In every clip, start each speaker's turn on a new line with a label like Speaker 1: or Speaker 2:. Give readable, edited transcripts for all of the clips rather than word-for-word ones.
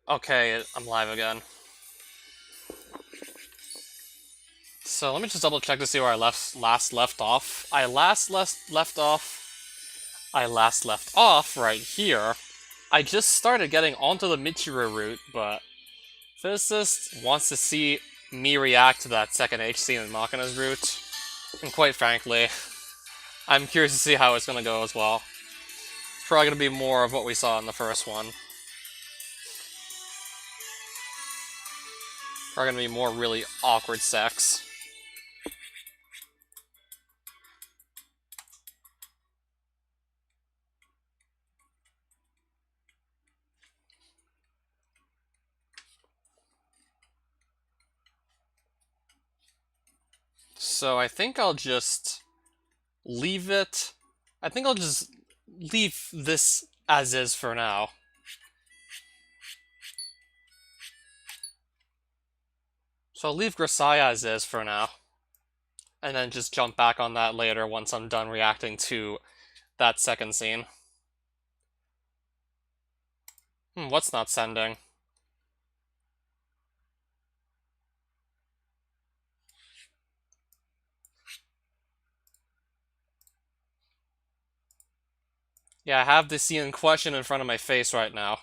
Speaker 1: Okay, I'm live again. So let me just double check to see where I last left off. I last left off right here. I just started getting onto the Michiru route, but Physicist wants to see me react to that second H scene in Machina's route. And quite frankly, I'm curious to see how it's gonna go as well. It's probably gonna be more of what we saw in the first one. Probably gonna be more really awkward sex. So I think I'll just leave it. I think I'll just leave this as is for now. So I'll leave Grisaia as is for now. And then just jump back on that later once I'm done reacting to that second scene. What's not sending? Yeah, I have the scene in question in front of my face right now.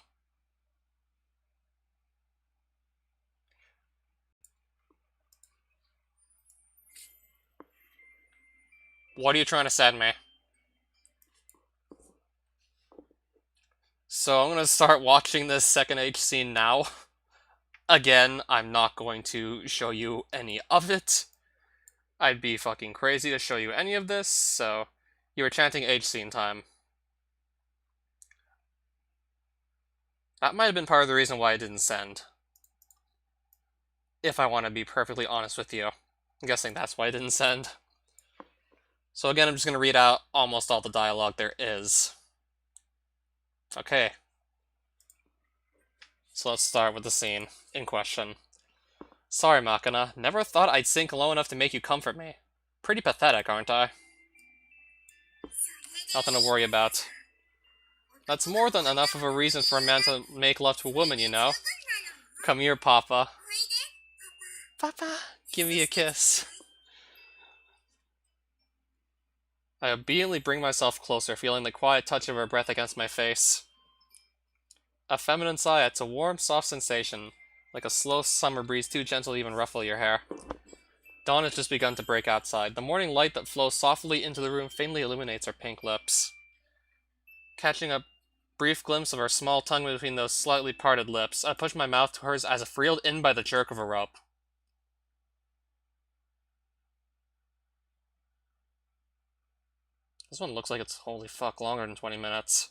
Speaker 1: What are you trying to send me? So I'm gonna start watching this second H scene now. Again, I'm not going to show you any of it. I'd be fucking crazy to show you any of this, so you were chanting H scene time. That might have been part of the reason why I didn't send. If I want to be perfectly honest with you. I'm guessing that's why I didn't send. So again, I'm just going to read out almost all the dialogue there is. Okay. So let's start with the scene in question. Sorry, Machina. Never thought I'd sink low enough to make you comfort me. Pretty pathetic, aren't I? Nothing to worry about. That's more than enough of a reason for a man to make love to a woman, you know. Come here, Papa. Papa, give me a kiss. I obediently bring myself closer, feeling the quiet touch of her breath against my face. A feminine sigh, it's a warm, soft sensation, like a slow summer breeze too gentle to even ruffle your hair. Dawn has just begun to break outside. The morning light that flows softly into the room faintly illuminates her pink lips. Catching a brief glimpse of her small tongue between those slightly parted lips, I push my mouth to hers as if reeled in by the jerk of a rope. This one looks like it's holy fuck longer than 20 minutes.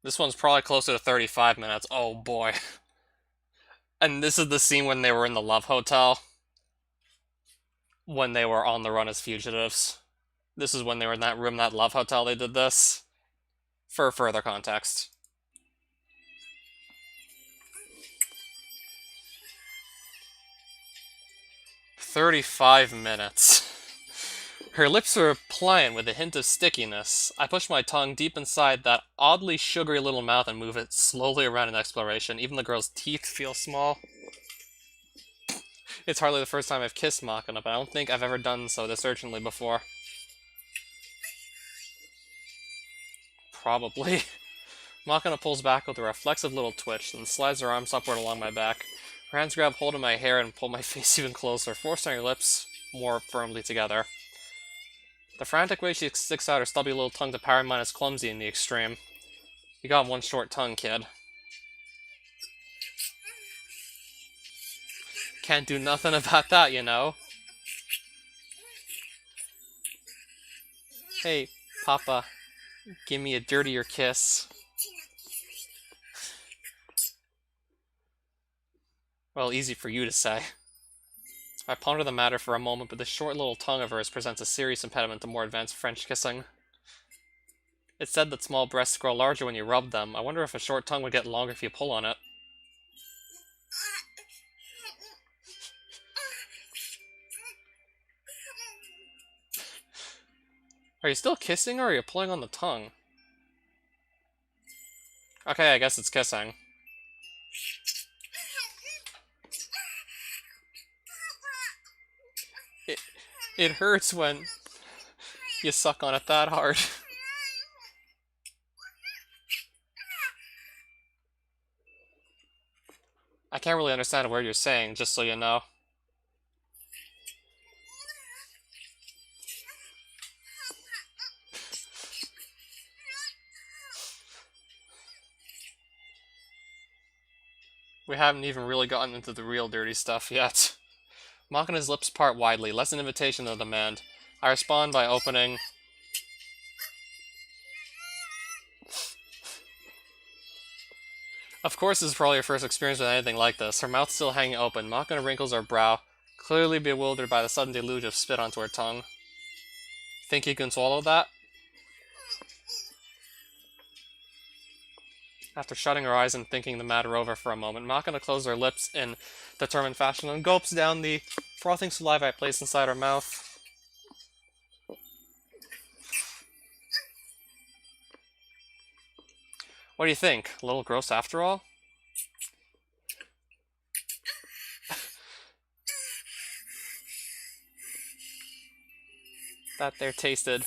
Speaker 1: This one's probably closer to 35 minutes. Oh boy. And this is the scene when they were in the Love Hotel. When they were on the run as fugitives. This is when they were in that room, that Love Hotel, they did this. For further context. 35 minutes. Her lips are pliant with a hint of stickiness. I push my tongue deep inside that oddly sugary little mouth and move it slowly around in exploration. Even the girl's teeth feel small. It's hardly the first time I've kissed Machina, but I don't think I've ever done so this urgently before. Probably. Machina pulls back with a reflexive little twitch, then slides her arms upward along my back. Her hands grab hold of my hair and pull my face even closer, forcing her lips more firmly together. The frantic way she sticks out her stubby little tongue to power mine is clumsy in the extreme. You got one short tongue, kid. Can't do nothing about that, you know. Hey, Papa, give me a dirtier kiss. Well, easy for you to say. I ponder the matter for a moment, but the short little tongue of hers presents a serious impediment to more advanced French kissing. It's said that small breasts grow larger when you rub them. I wonder if a short tongue would get longer if you pull on it. Are you still kissing or are you pulling on the tongue? Okay, I guess it's kissing. It, it hurts when you suck on it that hard. I can't really understand a word you're saying, just so you know. We haven't even really gotten into the real dirty stuff yet. Machina's lips part widely, less an invitation than a demand. I respond by opening... Of course, this is probably your first experience with anything like this. Her mouth still hanging open. Machina wrinkles her brow, clearly bewildered by the sudden deluge of spit onto her tongue. Think you can swallow that? After shutting her eyes and thinking the matter over for a moment, Machina closes her lips in determined fashion and gulps down the frothing saliva I place inside her mouth. What do you think? A little gross after all? That there tasted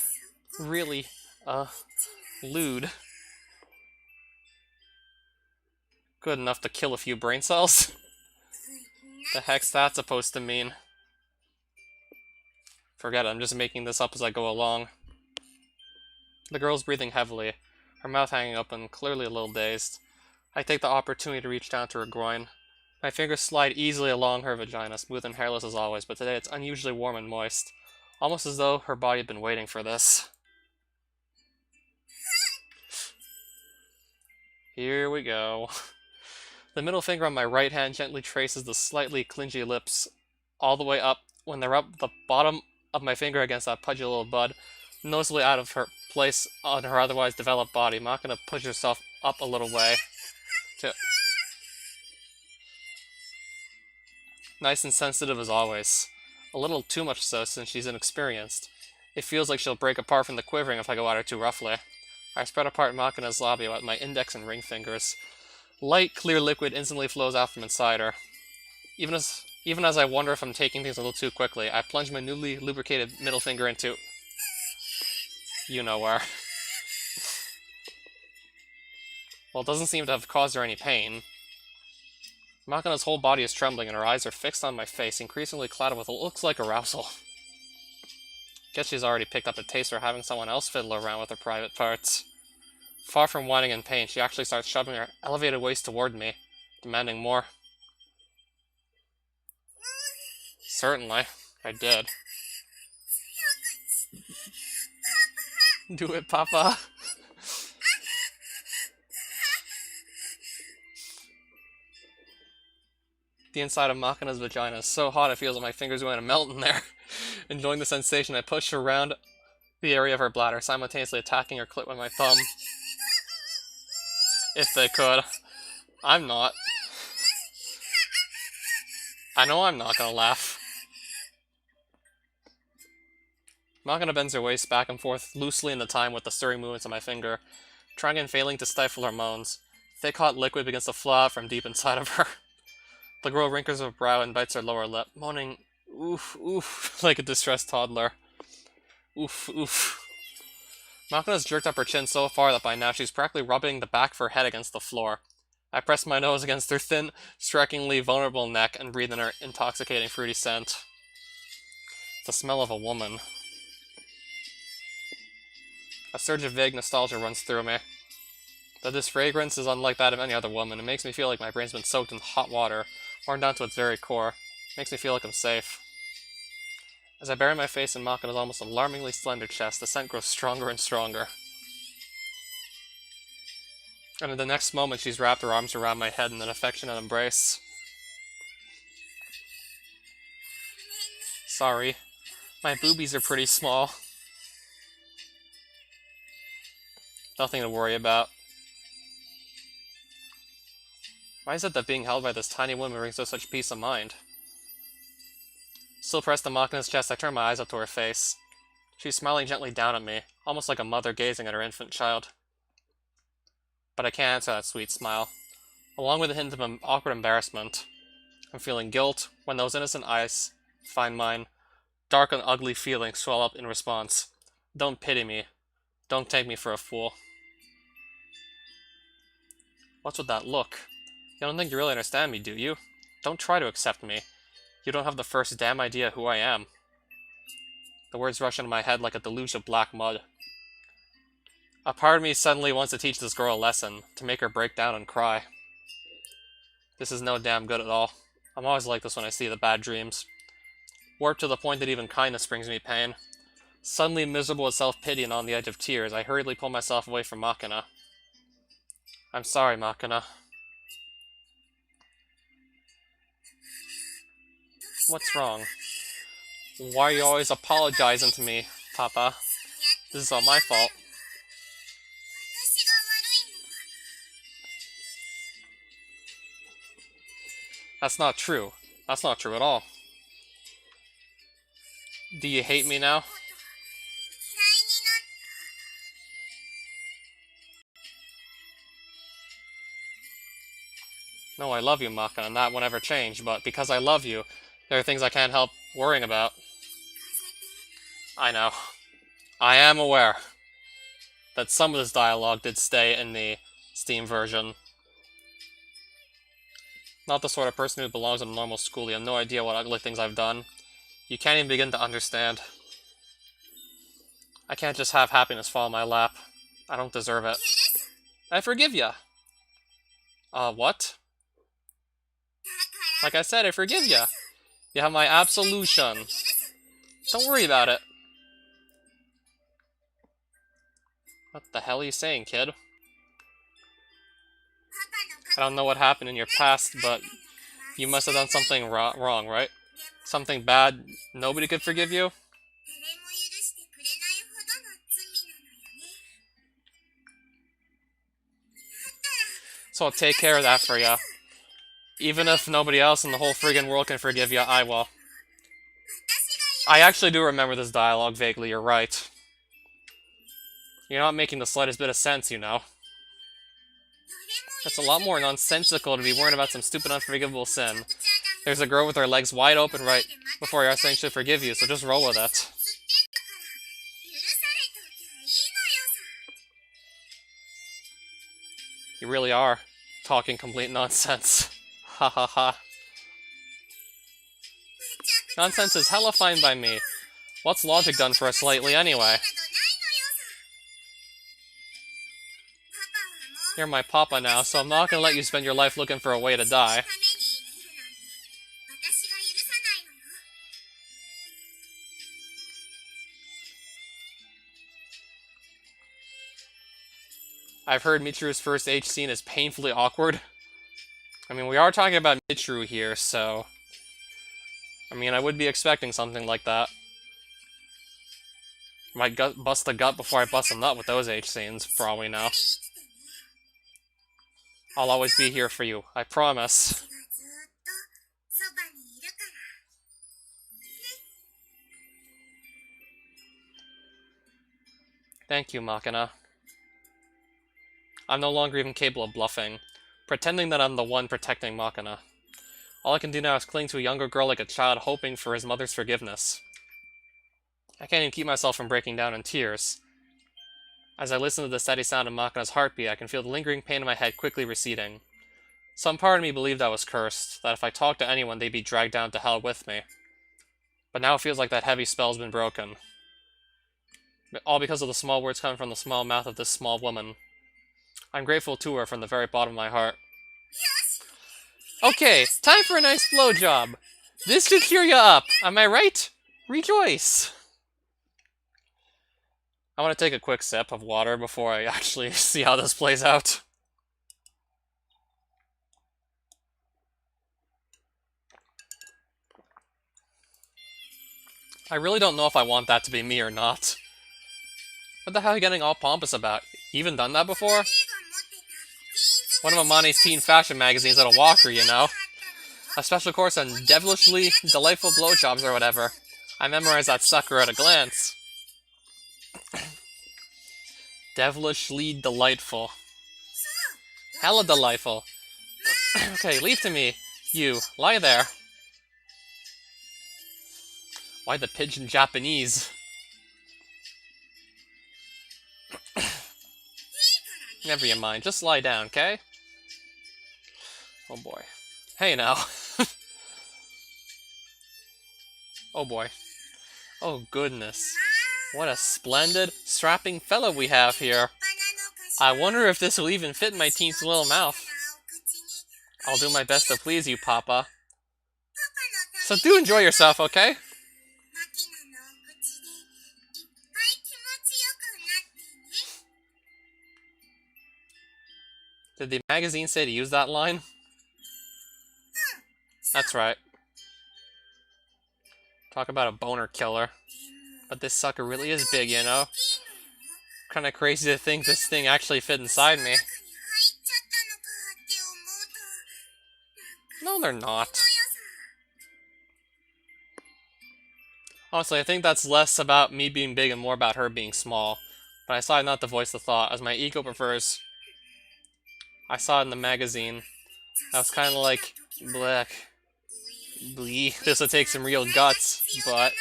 Speaker 1: really, lewd. Good enough to kill a few brain cells? The heck's that supposed to mean? Forget it, I'm just making this up as I go along. The girl's breathing heavily, her mouth hanging open, clearly a little dazed. I take the opportunity to reach down to her groin. My fingers slide easily along her vagina, smooth and hairless as always, but today it's unusually warm and moist. Almost as though her body had been waiting for this. Here we go. The middle finger on my right hand gently traces the slightly clingy lips all the way up. When they rub the bottom of my finger against that pudgy little bud, noticeably out of her place on her otherwise developed body, Machina pushes herself up a little way. Nice and sensitive as always. A little too much so since she's inexperienced. It feels like she'll break apart from the quivering if I go at her too roughly. I spread apart Machina's labia with my index and ring fingers. Light, clear liquid instantly flows out from inside her. Even as I wonder if I'm taking things a little too quickly, I plunge my newly lubricated middle finger into... you know where. Well, it doesn't seem to have caused her any pain. Machina's whole body is trembling and her eyes are fixed on my face, increasingly clouded with what looks like arousal. Guess she's already picked up a taste for having someone else fiddle around with her private parts. Far from whining in pain, she actually starts shoving her elevated waist toward me, demanding more. Certainly, I did. Do it, Papa. The inside of Machina's vagina is so hot it feels like my fingers are going to melt in there. Enjoying the sensation, I push around the area of her bladder, simultaneously attacking her clit with my thumb. If they could. I'm not. I know I'm not gonna laugh. Machina bends her waist back and forth loosely in the time with the stirring movements of my finger, trying and failing to stifle her moans. Thick hot liquid begins to flow out from deep inside of her. The girl wrinkles her brow and bites her lower lip, moaning, oof, oof, like a distressed toddler. Oof, oof. Machina's jerked up her chin so far that by now she's practically rubbing the back of her head against the floor. I press my nose against her thin, strikingly vulnerable neck and breathe in her intoxicating fruity scent. The smell of a woman. A surge of vague nostalgia runs through me. That this fragrance is unlike that of any other woman. It makes me feel like my brain's been soaked in hot water, worn down to its very core. It makes me feel like I'm safe. As I bury my face in Machina's almost alarmingly slender chest, the scent grows stronger and stronger. And in the next moment, she's wrapped her arms around my head in an affectionate embrace. Sorry. My boobies are pretty small. Nothing to worry about. Why is it that being held by this tiny woman brings us such peace of mind? Still pressed to Machina's chest, I turn my eyes up to her face. She's smiling gently down at me, almost like a mother gazing at her infant child. But I can't answer that sweet smile. Along with a hint of awkward embarrassment, I'm feeling guilt when those innocent eyes find mine. Dark and ugly feelings swell up in response. Don't pity me. Don't take me for a fool. What's with that look? You don't think you really understand me, do you? Don't try to accept me. You don't have the first damn idea who I am. The words rush into my head like a deluge of black mud. A part of me suddenly wants to teach this girl a lesson, to make her break down and cry. This is no damn good at all. I'm always like this when I see the bad dreams. Warped to the point that even kindness brings me pain. Suddenly miserable with self-pity and on the edge of tears, I hurriedly pull myself away from Makina. I'm sorry, Makina. What's wrong? Why are you always apologizing to me, Papa? This is all my fault. That's not true. That's not true at all. Do you hate me now? No, I love you, Maka, and that won't ever change, but because I love you, there are things I can't help worrying about. I know. I am aware that some of this dialogue did stay in the Steam version. Not the sort of person who belongs in a normal school. You have no idea what ugly things I've done. You can't even begin to understand. I can't just have happiness fall in my lap. I don't deserve it. I forgive ya. What? Like I said, I forgive ya. You have my absolution. Don't worry about it. What the hell are you saying, kid? I don't know what happened in your past, but you must have done something wrong, right? Something bad nobody could forgive you? So I'll take care of that for ya. Even if nobody else in the whole friggin' world can forgive ya, I will. I actually do remember this dialogue vaguely, you're right. You're not making the slightest bit of sense, you know. It's a lot more nonsensical to be worried about some stupid unforgivable sin. There's a girl with her legs wide open right before you're saying she'll forgive you, so just roll with it. You really are talking complete nonsense. Ha ha ha. Nonsense is hella fine by me. What's logic done for us lately anyway? You're my papa now, so I'm not gonna let you spend your life looking for a way to die. I've heard Michiru's first H scene is painfully awkward. I mean, we are talking about Michiru here, so... I mean, I would be expecting something like that. Might bust a gut before I bust a nut with those H scenes, for all we know. I'll always be here for you, I promise. Thank you, Makina. I'm no longer even capable of bluffing, pretending that I'm the one protecting Makina. All I can do now is cling to a younger girl like a child, hoping for his mother's forgiveness. I can't even keep myself from breaking down in tears. As I listen to the steady sound of Makina's heartbeat, I can feel the lingering pain in my head quickly receding. Some part of me believed I was cursed, that if I talked to anyone, they'd be dragged down to hell with me. But now it feels like that heavy spell's been broken. All because of the small words coming from the small mouth of this small woman. I'm grateful to her from the very bottom of my heart. Okay, time for a nice blowjob. This should cheer you up, am I right? Rejoice! I want to take a quick sip of water before I actually see how this plays out. I really don't know if I want that to be me or not. What the hell are you getting all pompous about? You even done that before? One of Amani's teen fashion magazines at a walker, you know. A special course on devilishly delightful blowjobs or whatever. I memorized that sucker at a glance. Devilishly delightful. Hella delightful. Okay, leave to me. You, lie there. Why the pigeon Japanese? Never you mind, just lie down, okay? Oh boy. Hey now. Oh boy. Oh goodness. What a splendid, strapping fellow we have here. I wonder if this will even fit in my teensy little mouth. I'll do my best to please you, Papa. So do enjoy yourself, okay? Did the magazine say to use that line? That's right. Talk about a boner killer. But this sucker really is big, you know? Kinda crazy to think this thing actually fit inside me. No, they're not. Honestly, I think that's less about me being big and more about her being small. But I decided not to voice the thought, as my ego prefers. I saw it in the magazine. I was kinda like, blech. Blee. This would take some real guts, but...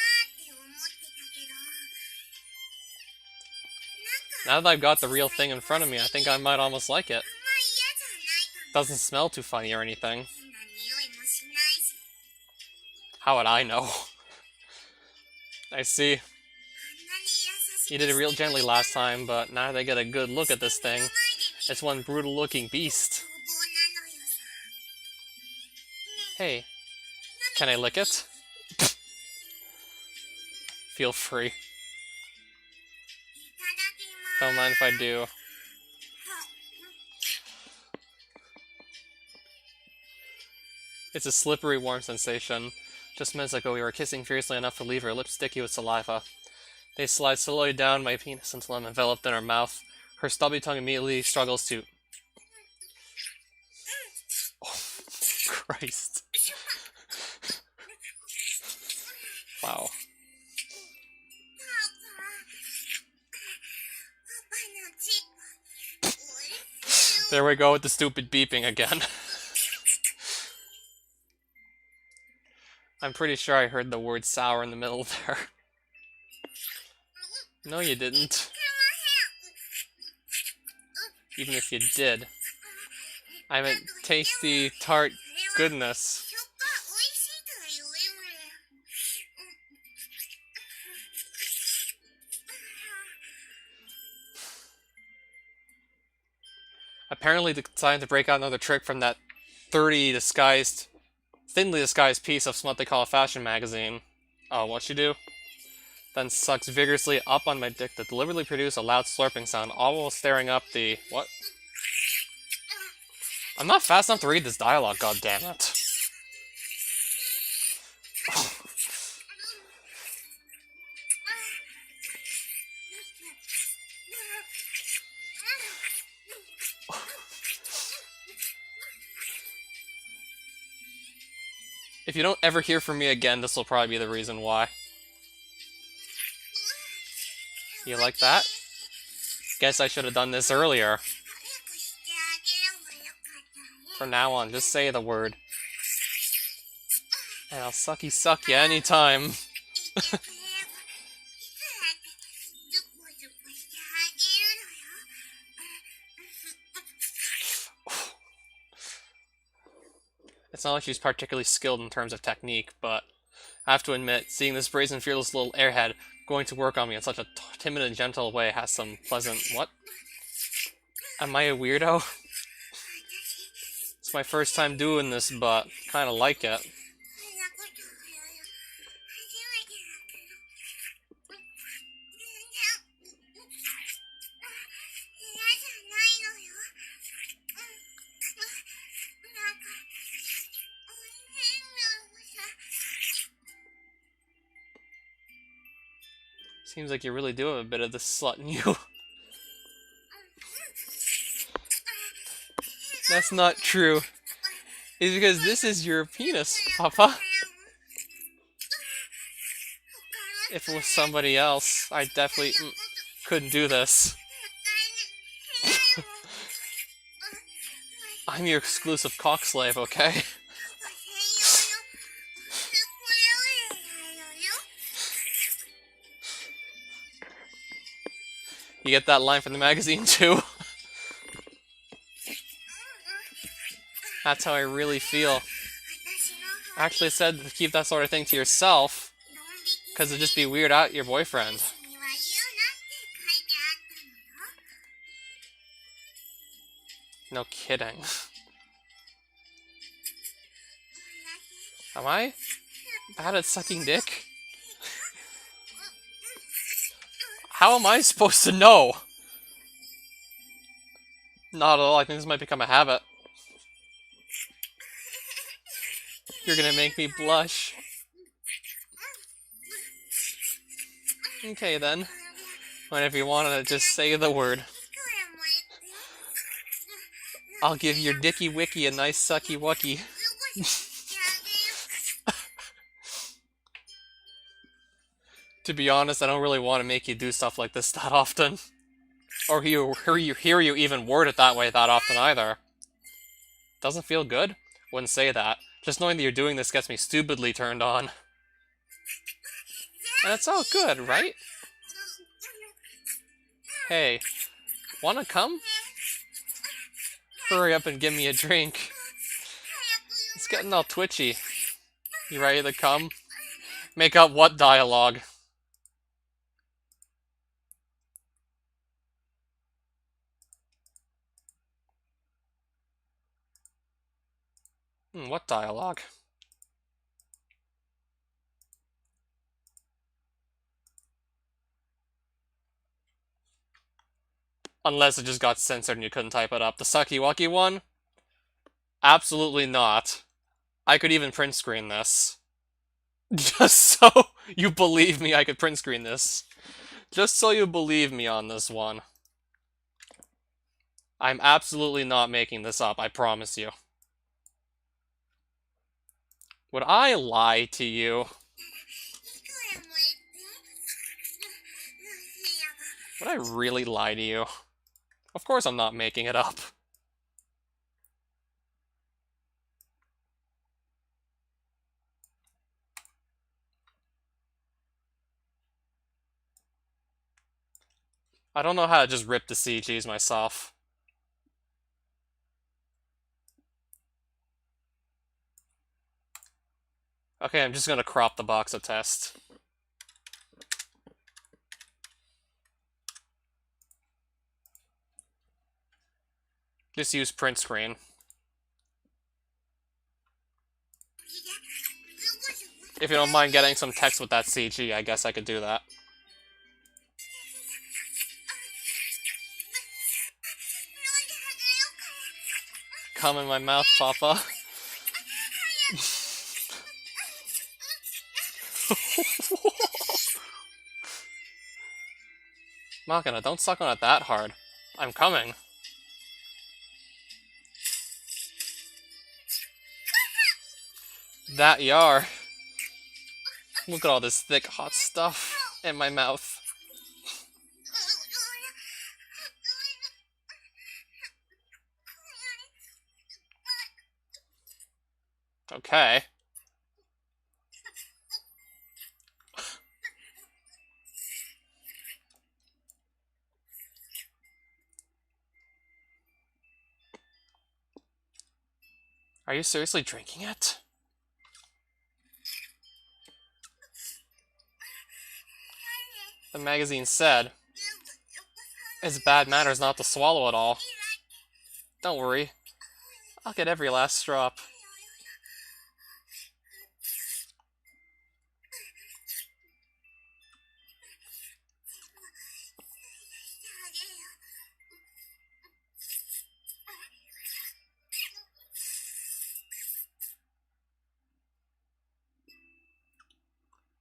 Speaker 1: now that I've got the real thing in front of me, I think I might almost like it. Doesn't smell too funny or anything. How would I know? I see. You did it real gently last time, but now they get a good look at this thing. It's one brutal-looking beast. Hey, can I lick it? Feel free. Don't mind if I do. It's a slippery, warm sensation. Just minutes ago we were kissing fiercely enough to leave her lips sticky with saliva. They slide slowly down my penis until I'm enveloped in her mouth. Her stubby tongue immediately struggles to... oh, Christ. Wow. There we go with the stupid beeping again. I'm pretty sure I heard the word sour in the middle there. No, you didn't. Even if you did. I meant tasty, tart goodness. Apparently deciding to break out another trick from that thinly disguised piece of what they call a fashion magazine. Oh, what'd she do? Then sucks vigorously up on my dick to deliberately produce a loud slurping sound, all while staring up the... what? I'm not fast enough to read this dialogue, goddammit. If you don't ever hear from me again, this will probably be the reason why. You like that? Guess I should have done this earlier. From now on, just say the word. And I'll sucky suck you anytime. It's not like she's particularly skilled in terms of technique, but I have to admit, seeing this brazen, fearless little airhead going to work on me in such a timid and gentle way has some pleasant... what? Am I a weirdo? It's my first time doing this, but kind of like it. Seems like you really do have a bit of the slut in you. That's not true. It's because this is your penis, Papa. If it was somebody else, I definitely couldn't do this. I'm your exclusive cock slave, okay? You get that line from the magazine too? That's how I really feel. I actually said to keep that sort of thing to yourself, because it'd just be weird out your boyfriend. No kidding. Am I bad at sucking dick? How am I supposed to know? Not at all. I think this might become a habit. You're gonna make me blush. Okay then. Whenever you want to, just say the word. I'll give your dicky wicky a nice sucky wucky. To be honest, I don't really want to make you do stuff like this that often. Or hear you even word it that way that often either. Doesn't feel good? Wouldn't say that. Just knowing that you're doing this gets me stupidly turned on. And it's all good, right? Hey, wanna come? Hurry up and give me a drink. It's getting all twitchy. You ready to come? Make up what dialogue? What dialogue? Unless it just got censored and you couldn't type it up. The sucky wucky one? Absolutely not. I could even print screen this. Just so you believe me, I could print screen this. Just so you believe me on this one. I'm absolutely not making this up, I promise you. Would I lie to you? Would I really lie to you? Of course I'm not making it up. I don't know how to just rip the CGs myself. Okay, I'm just gonna crop the box of test. Just use print screen. If you don't mind getting some text with that CG, I guess I could do that. Come in my mouth, Papa. Machina, don't suck on it that hard. I'm coming. That you are. Look at all this thick, hot stuff in my mouth. Okay. Are you seriously drinking it? The magazine said, it's bad manners not to swallow it all. Don't worry. I'll get every last drop.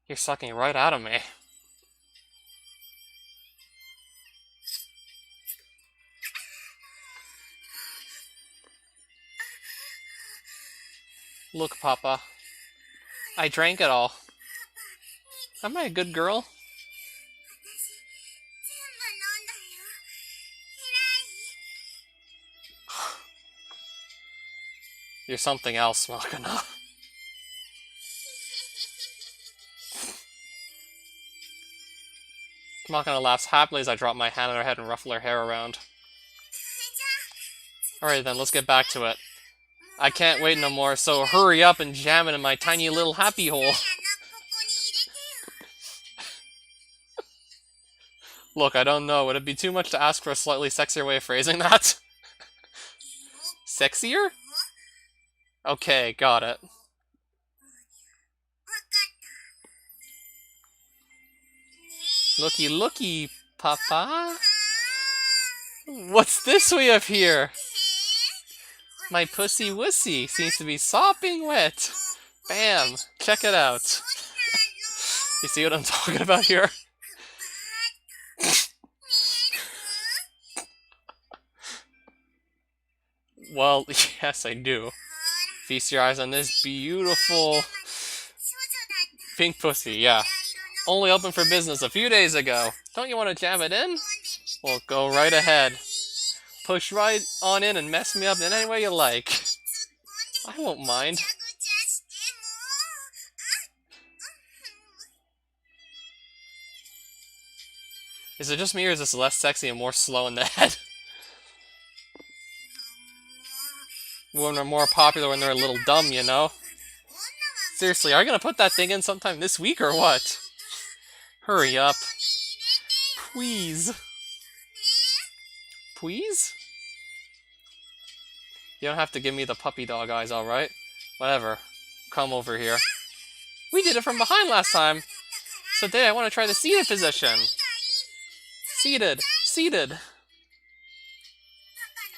Speaker 1: You're sucking right out of me. Look, Papa. I drank it all. Am I a good girl? You're something else, Makina. Makina laughs happily as I drop my hand on her head and ruffle her hair around. Alright then, let's get back to it. I can't wait no more, so hurry up and jam it in my tiny little happy hole. Look, I don't know. Would it be too much to ask for a slightly sexier way of phrasing that? Sexier? Okay, got it. Looky, looky, Papa. What's this we have here? My pussy wussy seems to be sopping wet. Bam! Check it out. You see what I'm talking about here? Well, yes, I do. Feast your eyes on this beautiful pink pussy, yeah. Only open for business a few days ago. Don't you want to jam it in? Well, go right ahead. Push right on in and mess me up in any way you like. I won't mind. Is it just me or is this less sexy and more slow in the head? Women are more popular when they're a little dumb, you know? Seriously, are you gonna put that thing in sometime this week or what? Hurry up. Please. Please? You don't have to give me the puppy dog eyes, alright? Whatever. Come over here. We did it from behind last time. So today I want to try the seated position. Seated. Seated.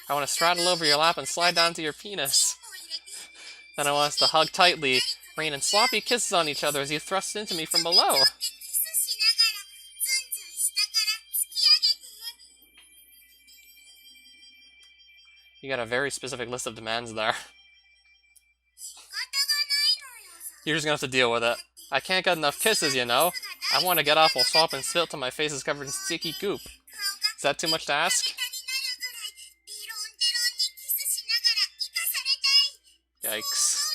Speaker 1: I want to straddle over your lap and slide down to your penis. Then I want us to hug tightly, rain in sloppy kisses on each other as you thrust into me from below. You got a very specific list of demands there. You're just gonna have to deal with it. I can't get enough kisses, you know. I want to get off while swap and spit till my face is covered in sticky goop. Is that too much to ask? Yikes.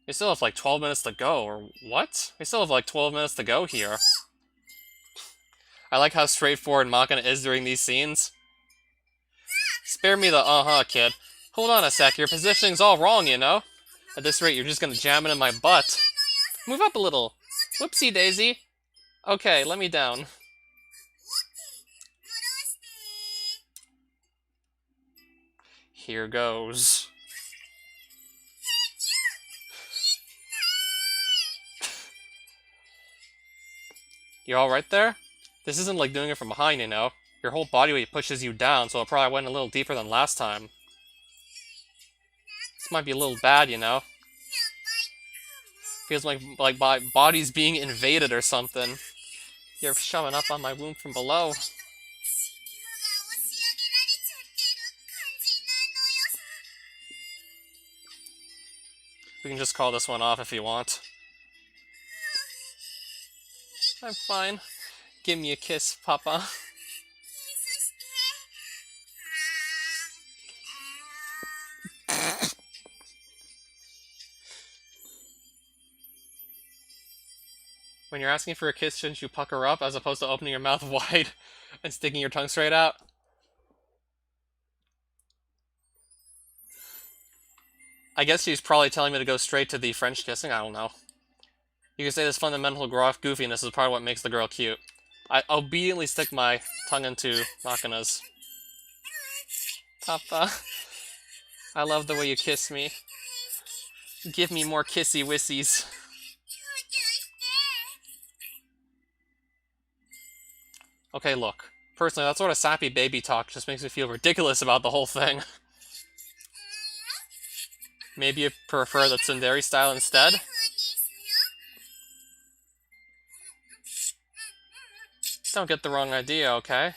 Speaker 1: We still have like 12 minutes to go, or what? We still have like 12 minutes to go here. I like how straightforward Makina is during these scenes. Spare me the uh-huh, kid. Hold on a sec, your positioning's all wrong, you know? At this rate, you're just gonna jam it in my butt. Move up a little. Whoopsie daisy. Okay, let me down. Here goes. You alright there? This isn't like doing it from behind, you know? Your whole body weight pushes you down, so it probably went a little deeper than last time. This might be a little bad, you know? Feels like my body's being invaded or something. You're shoving up on my womb from below. We can just call this one off if you want. I'm fine. Give me a kiss, Papa. When you're asking for a kiss, shouldn't you pucker up as opposed to opening your mouth wide and sticking your tongue straight out? I guess she's probably telling me to go straight to the French kissing, I don't know. You could say this fundamental goofiness is part of what makes the girl cute. I obediently stick my tongue into Makina's. Papa, I love the way you kiss me. Give me more kissy wissies. Okay, look. Personally, that sort of sappy baby talk just makes me feel ridiculous about the whole thing. Maybe you prefer the tsundere style instead? Don't get the wrong idea, okay?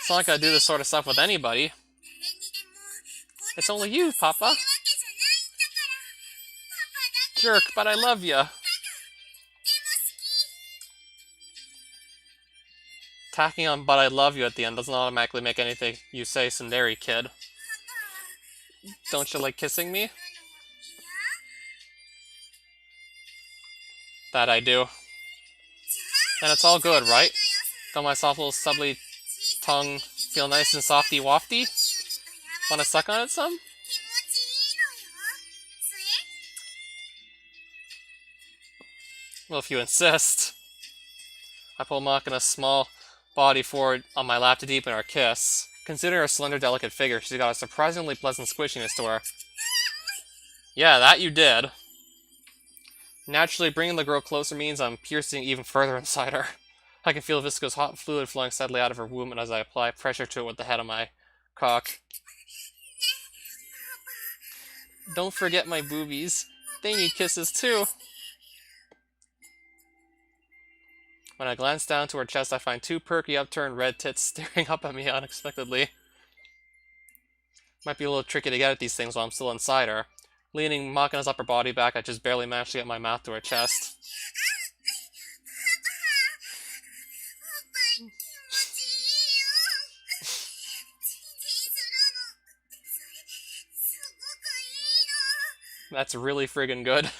Speaker 1: It's not like I do this sort of stuff with anybody. It's only you, Papa. Jerk, but I love ya. Tacking on "but I love you" at the end doesn't automatically make anything you say tsundere, kid. Don't you like kissing me? That I do. And it's all good, right? Got my soft little stubbly tongue feel nice and softy wafty? Wanna suck on it some? Well, if you insist. I pull Machina's small body forward on my lap to deepen our kiss. Considering her slender, delicate figure, she's got a surprisingly pleasant squishiness to her. Yeah, that you did. Naturally, bringing the girl closer means I'm piercing even further inside her. I can feel viscous hot fluid flowing steadily out of her womb as I apply pressure to it with the head of my cock. Don't forget my boobies. They need kisses too. When I glance down to her chest, I find two perky, upturned red tits staring up at me unexpectedly. Might be a little tricky to get at these things while I'm still inside her. Leaning Machina's upper body back, I just barely managed to get my mouth to her chest. That's really friggin' good.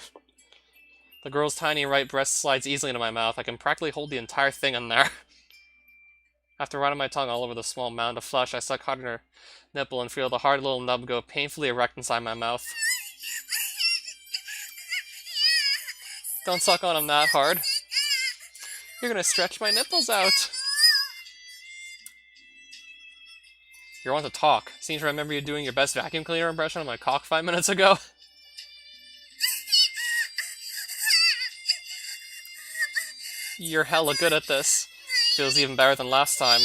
Speaker 1: The girl's tiny right breast slides easily into my mouth. I can practically hold the entire thing in there. After running my tongue all over the small mound of flesh, I suck hard on her nipple and feel the hard little nub go painfully erect inside my mouth. Don't suck on them that hard. You're gonna stretch my nipples out. You're on to talk. Seems to remember you doing your best vacuum cleaner impression on my cock 5 minutes ago. You're hella good at this. Feels even better than last time.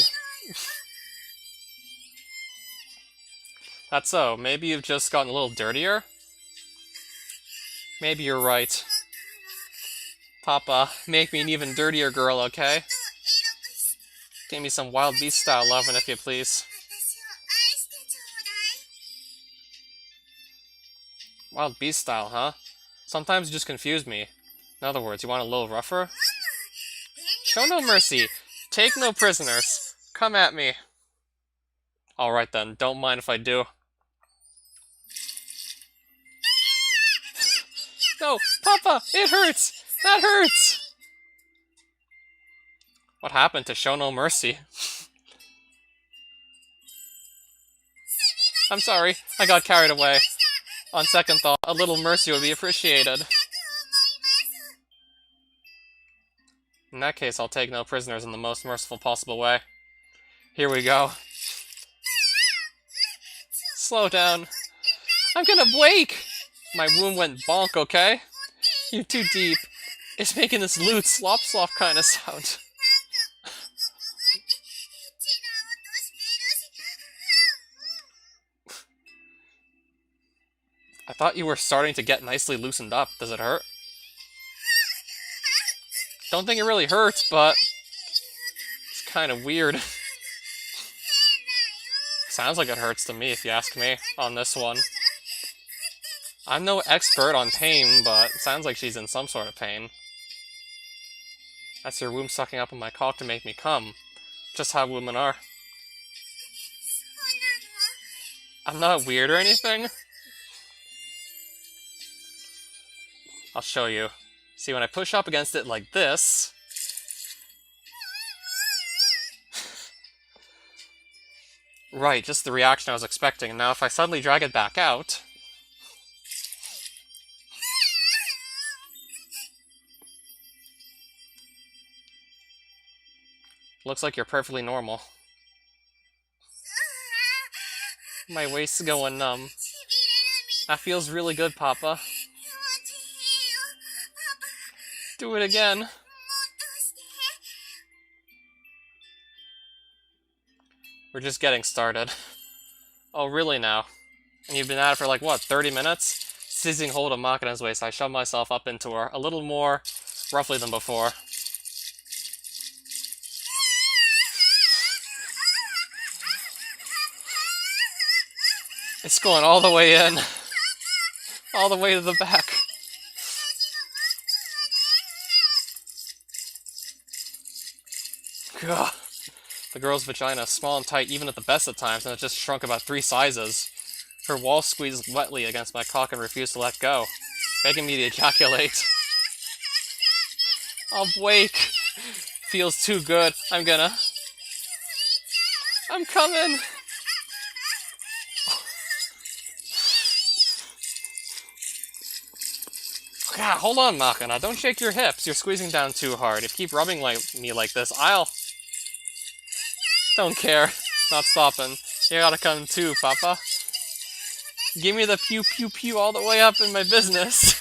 Speaker 1: That's so. Maybe you've just gotten a little dirtier? Maybe you're right. Papa, make me an even dirtier girl, okay? Give me some wild beast style lovin' if you please. Wild beast style, huh? Sometimes you just confuse me. In other words, you want a little rougher? Show no mercy. Take no prisoners. Come at me. Alright then, don't mind if I do. No, Papa, it hurts! That hurts! What happened to show no mercy? I'm sorry, I got carried away. On second thought, a little mercy would be appreciated. In that case, I'll take no prisoners in the most merciful possible way. Here we go. Slow down. I'm gonna break! My womb went bonk, okay? You're too deep. It's making this lewd slop kind of sound. I thought you were starting to get nicely loosened up. Does it hurt? Don't think it really hurts, but it's kind of weird. Sounds like it hurts to me, if you ask me, on this one. I'm no expert on pain, but it sounds like she's in some sort of pain. That's your womb sucking up on my cock to make me come. Just how women are. I'm not weird or anything. I'll show you. See, when I push up against it like this... Right, just the reaction I was expecting. And now if I suddenly drag it back out... Looks like you're perfectly normal. My waist's going numb. That feels really good, Papa. Do it again. We're just getting started. Oh, really now? And you've been at it for like, what, 30 minutes? Seizing hold of Machina's waist, I shove myself up into her, a little more roughly than before. It's going all the way in. All the way to the back. God. The girl's vagina is small and tight even at the best of times, and it just shrunk about 3 sizes. Her walls squeezed wetly against my cock and refused to let go, begging me to ejaculate. I'll wake. Feels too good. I'm coming! God, hold on, Machina. Don't shake your hips. You're squeezing down too hard. If you keep rubbing me like this, I'll... Don't care. Not stopping. You gotta come too, Papa. Give me the pew pew pew all the way up in my business.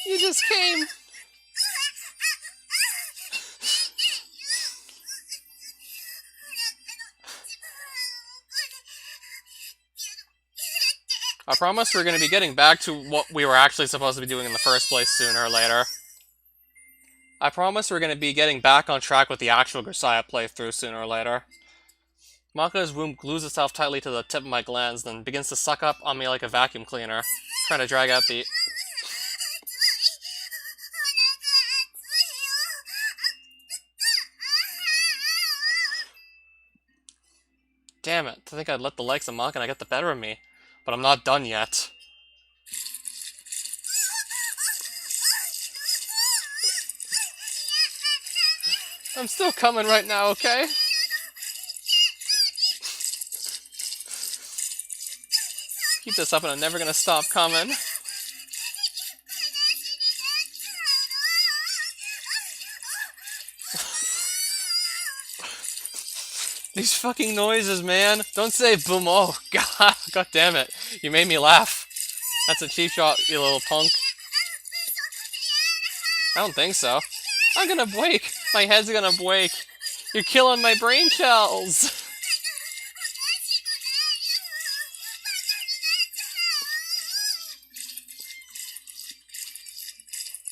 Speaker 1: You just came. I promise we're going to be getting back to what we were actually supposed to be doing in the first place sooner or later. I promise we're going to be getting back on track with the actual Grisaia playthrough sooner or later. Machina's womb glues itself tightly to the tip of my glands, then begins to suck up on me like a vacuum cleaner, trying to drag out the... Damn it, I think I'd let the legs of Machina get the better of me. But I'm not done yet. I'm still coming right now, okay? Keep this up and I'm never gonna stop coming. These fucking noises, man. Don't say boom. Oh, God. God damn it. You made me laugh. That's a cheap shot, you little punk. I don't think so. I'm gonna break. My head's gonna break. You're killing my brain cells.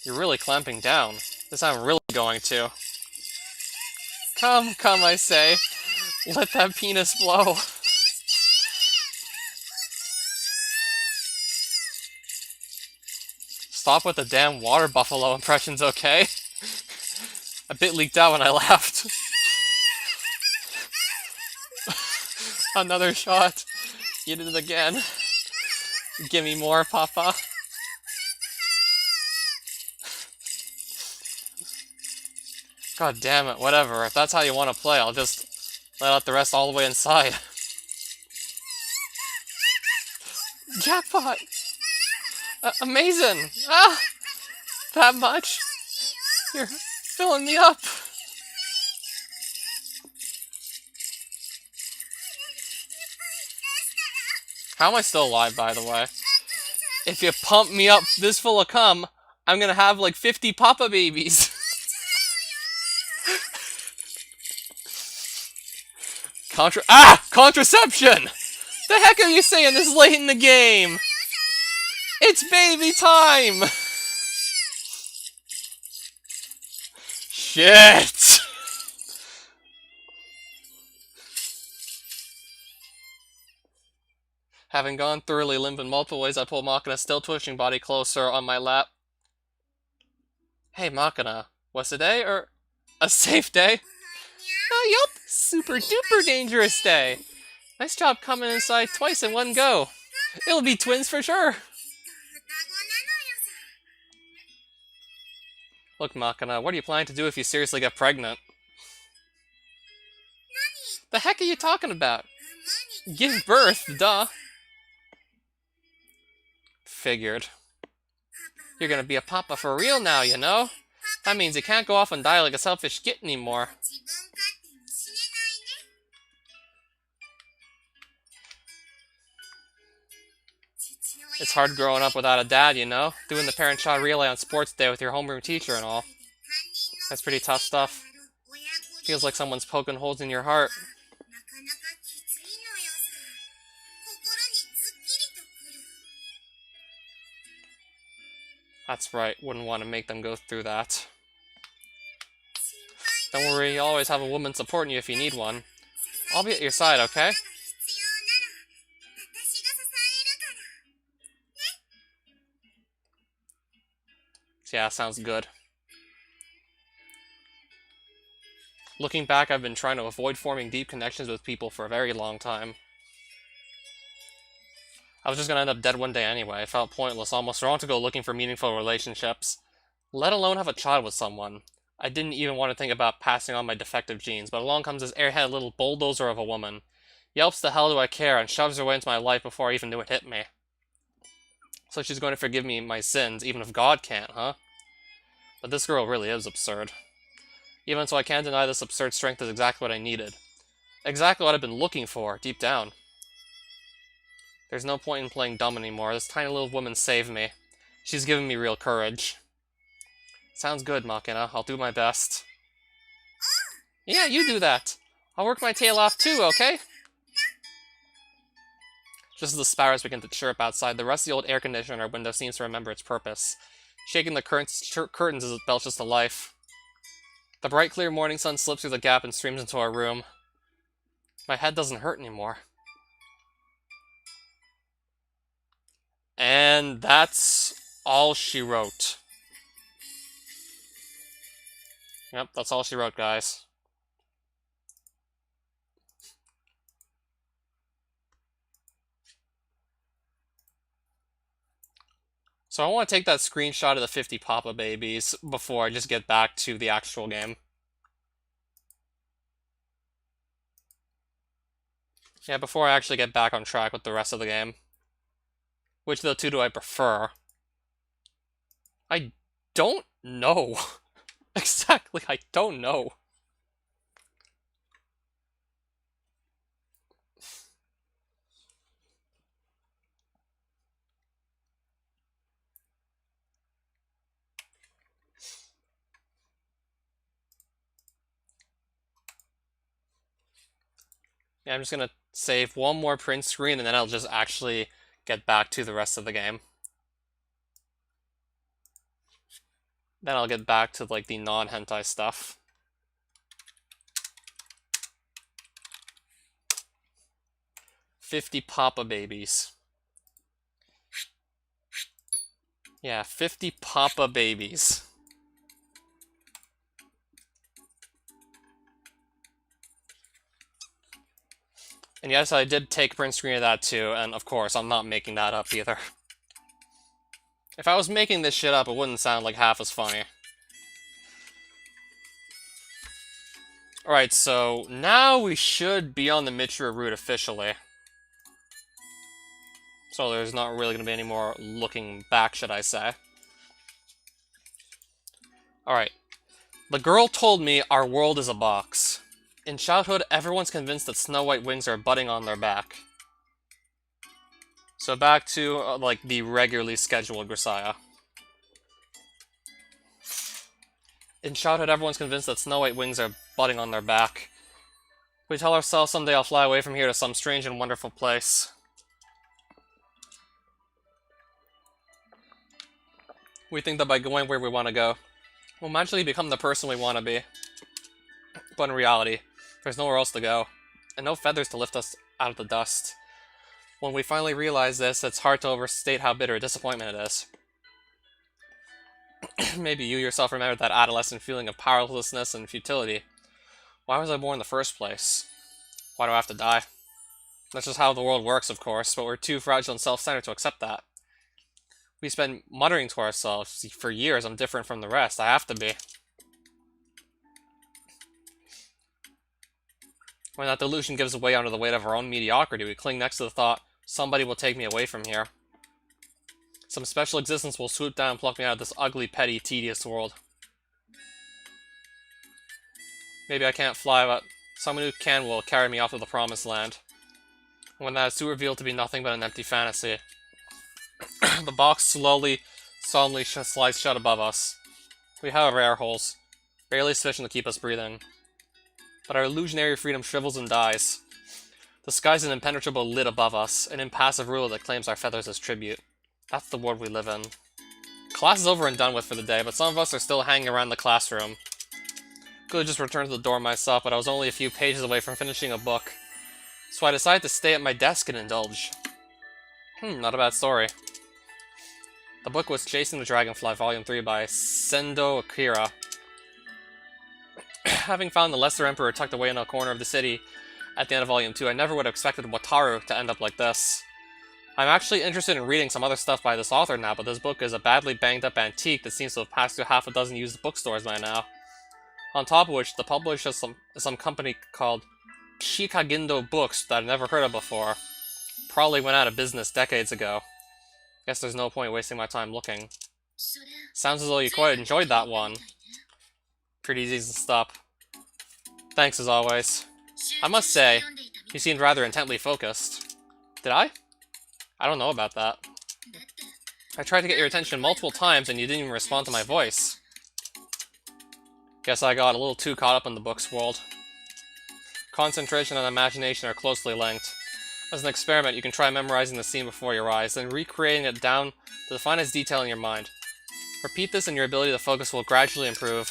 Speaker 1: You're really clamping down. This time I'm really going to. Come, I say. Let that penis blow. Stop with the damn water buffalo impressions, okay? A bit leaked out when I laughed. Another shot. You did it again. Give me more, Papa. God damn it, whatever. If that's how you want to play, I'll just let out the rest all the way inside. Jackpot! Amazing! Ah! That much? You're filling me up! How am I still alive, by the way? If you pump me up this full of cum, I'm gonna have like 50 Papa babies. Contraception! The heck are you saying this late in the game? It's baby time! Shit! Having gone thoroughly limp in multiple ways, I pull Machina's still twitching body closer on my lap. Hey Machina, what's a day or a safe day? Oh, yup, super duper dangerous day. Nice job coming inside twice in one go. It'll be twins for sure. Look, Machina, what are you planning to do if you seriously get pregnant? The heck are you talking about? Give birth, duh. Figured. You're gonna be a papa for real now, you know? That means you can't go off and die like a selfish git anymore. It's hard growing up without a dad, you know? Doing the parent-child relay on sports day with your homeroom teacher and all. That's pretty tough stuff. Feels like someone's poking holes in your heart. That's right, wouldn't want to make them go through that. Don't worry, you'll always have a woman supporting you if you need one. I'll be at your side, okay? Yeah, sounds good. Looking back, I've been trying to avoid forming deep connections with people for a very long time. I was just gonna end up dead one day anyway. It felt pointless, almost wrong to go looking for meaningful relationships, let alone have a child with someone. I didn't even want to think about passing on my defective genes, but along comes this airhead little bulldozer of a woman. Yelps the hell do I care and shoves her way into my life before I even knew it hit me. So she's going to forgive me my sins, even if God can't, huh? But this girl really is absurd. Even so, I can't deny this absurd strength is exactly what I needed. Exactly what I've been looking for, deep down. There's no point in playing dumb anymore. This tiny little woman saved me. She's given me real courage. Sounds good, Machina. I'll do my best. Yeah, you do that. I'll work my tail off too, okay? Just as the sparrows begin to chirp outside, the rusty old air conditioner in our window seems to remember its purpose. Shaking the curtains as it belches to life. The bright, clear morning sun slips through the gap and streams into our room. My head doesn't hurt anymore. And that's all she wrote. Yep, that's all she wrote, guys. So I want to take that screenshot of the 50 Papa babies before I just get back to the actual game. Yeah, before I actually get back on track with the rest of the game. Which of the two do I prefer? I don't know. Exactly, I don't know. Yeah, I'm just gonna save one more print screen and then I'll just actually get back to the rest of the game. Then I'll get back to, like, the non-hentai stuff. $50 Papa babies. Yeah, 50 Papa babies. And yes, I did take a print screen of that too, and of course, I'm not making that up either. If I was making this shit up, it wouldn't sound like half as funny. Alright, so now we should be on the Michiru route officially. So there's not really going to be any more looking back, should I say. Alright. The girl told me our world is a box. In childhood, everyone's convinced that snow white wings are budding on their back. So back to, like, the regularly scheduled Grisaia. In childhood, everyone's convinced that snow white wings are budding on their back. We tell ourselves someday I'll fly away from here to some strange and wonderful place. We think that by going where we want to go, we'll magically become the person we want to be. But in reality, there's nowhere else to go, and no feathers to lift us out of the dust. When we finally realize this, it's hard to overstate how bitter a disappointment it is. Maybe you yourself remember that adolescent feeling of powerlessness and futility. Why was I born in the first place? Why do I have to die? That's just how the world works, of course, but we're too fragile and self-centered to accept that. We spend muttering to ourselves, for years, I'm different from the rest, I have to be. When that delusion gives way under the weight of our own mediocrity, we cling next to the thought, somebody will take me away from here. Some special existence will swoop down and pluck me out of this ugly, petty, tedious world. Maybe I can't fly, but someone who can will carry me off to the promised land. When that is soon revealed to be nothing but an empty fantasy. The box slowly, solemnly slides shut above us. We have our air holes, barely sufficient to keep us breathing. But our illusionary freedom shrivels and dies. The sky's an impenetrable lid above us, an impassive ruler that claims our feathers as tribute. That's the world we live in. Class is over and done with for the day, but some of us are still hanging around the classroom. Could have just returned to the door myself, but I was only a few pages away from finishing a book. So I decided to stay at my desk and indulge. Not a bad story. The book was Chasing the Dragonfly, Volume 3 by Sendo Akira. Having found the Lesser Emperor tucked away in a corner of the city at the end of Volume 2, I never would have expected Wataru to end up like this. I'm actually interested in reading some other stuff by this author now, but this book is a badly banged-up antique that seems to have passed through half a dozen used bookstores by now. On top of which, the publisher is some company called Shikagindo Books that I've never heard of before. Probably went out of business decades ago. Guess there's no point wasting my time looking. Sounds as though you quite enjoyed that one. Pretty easy to stop. Thanks as always. I must say, you seemed rather intently focused. Did I? I don't know about that. I tried to get your attention multiple times and you didn't even respond to my voice. Guess I got a little too caught up in the book's world. Concentration and imagination are closely linked. As an experiment, you can try memorizing the scene before your eyes, then recreating it down to the finest detail in your mind. Repeat this and your ability to focus will gradually improve.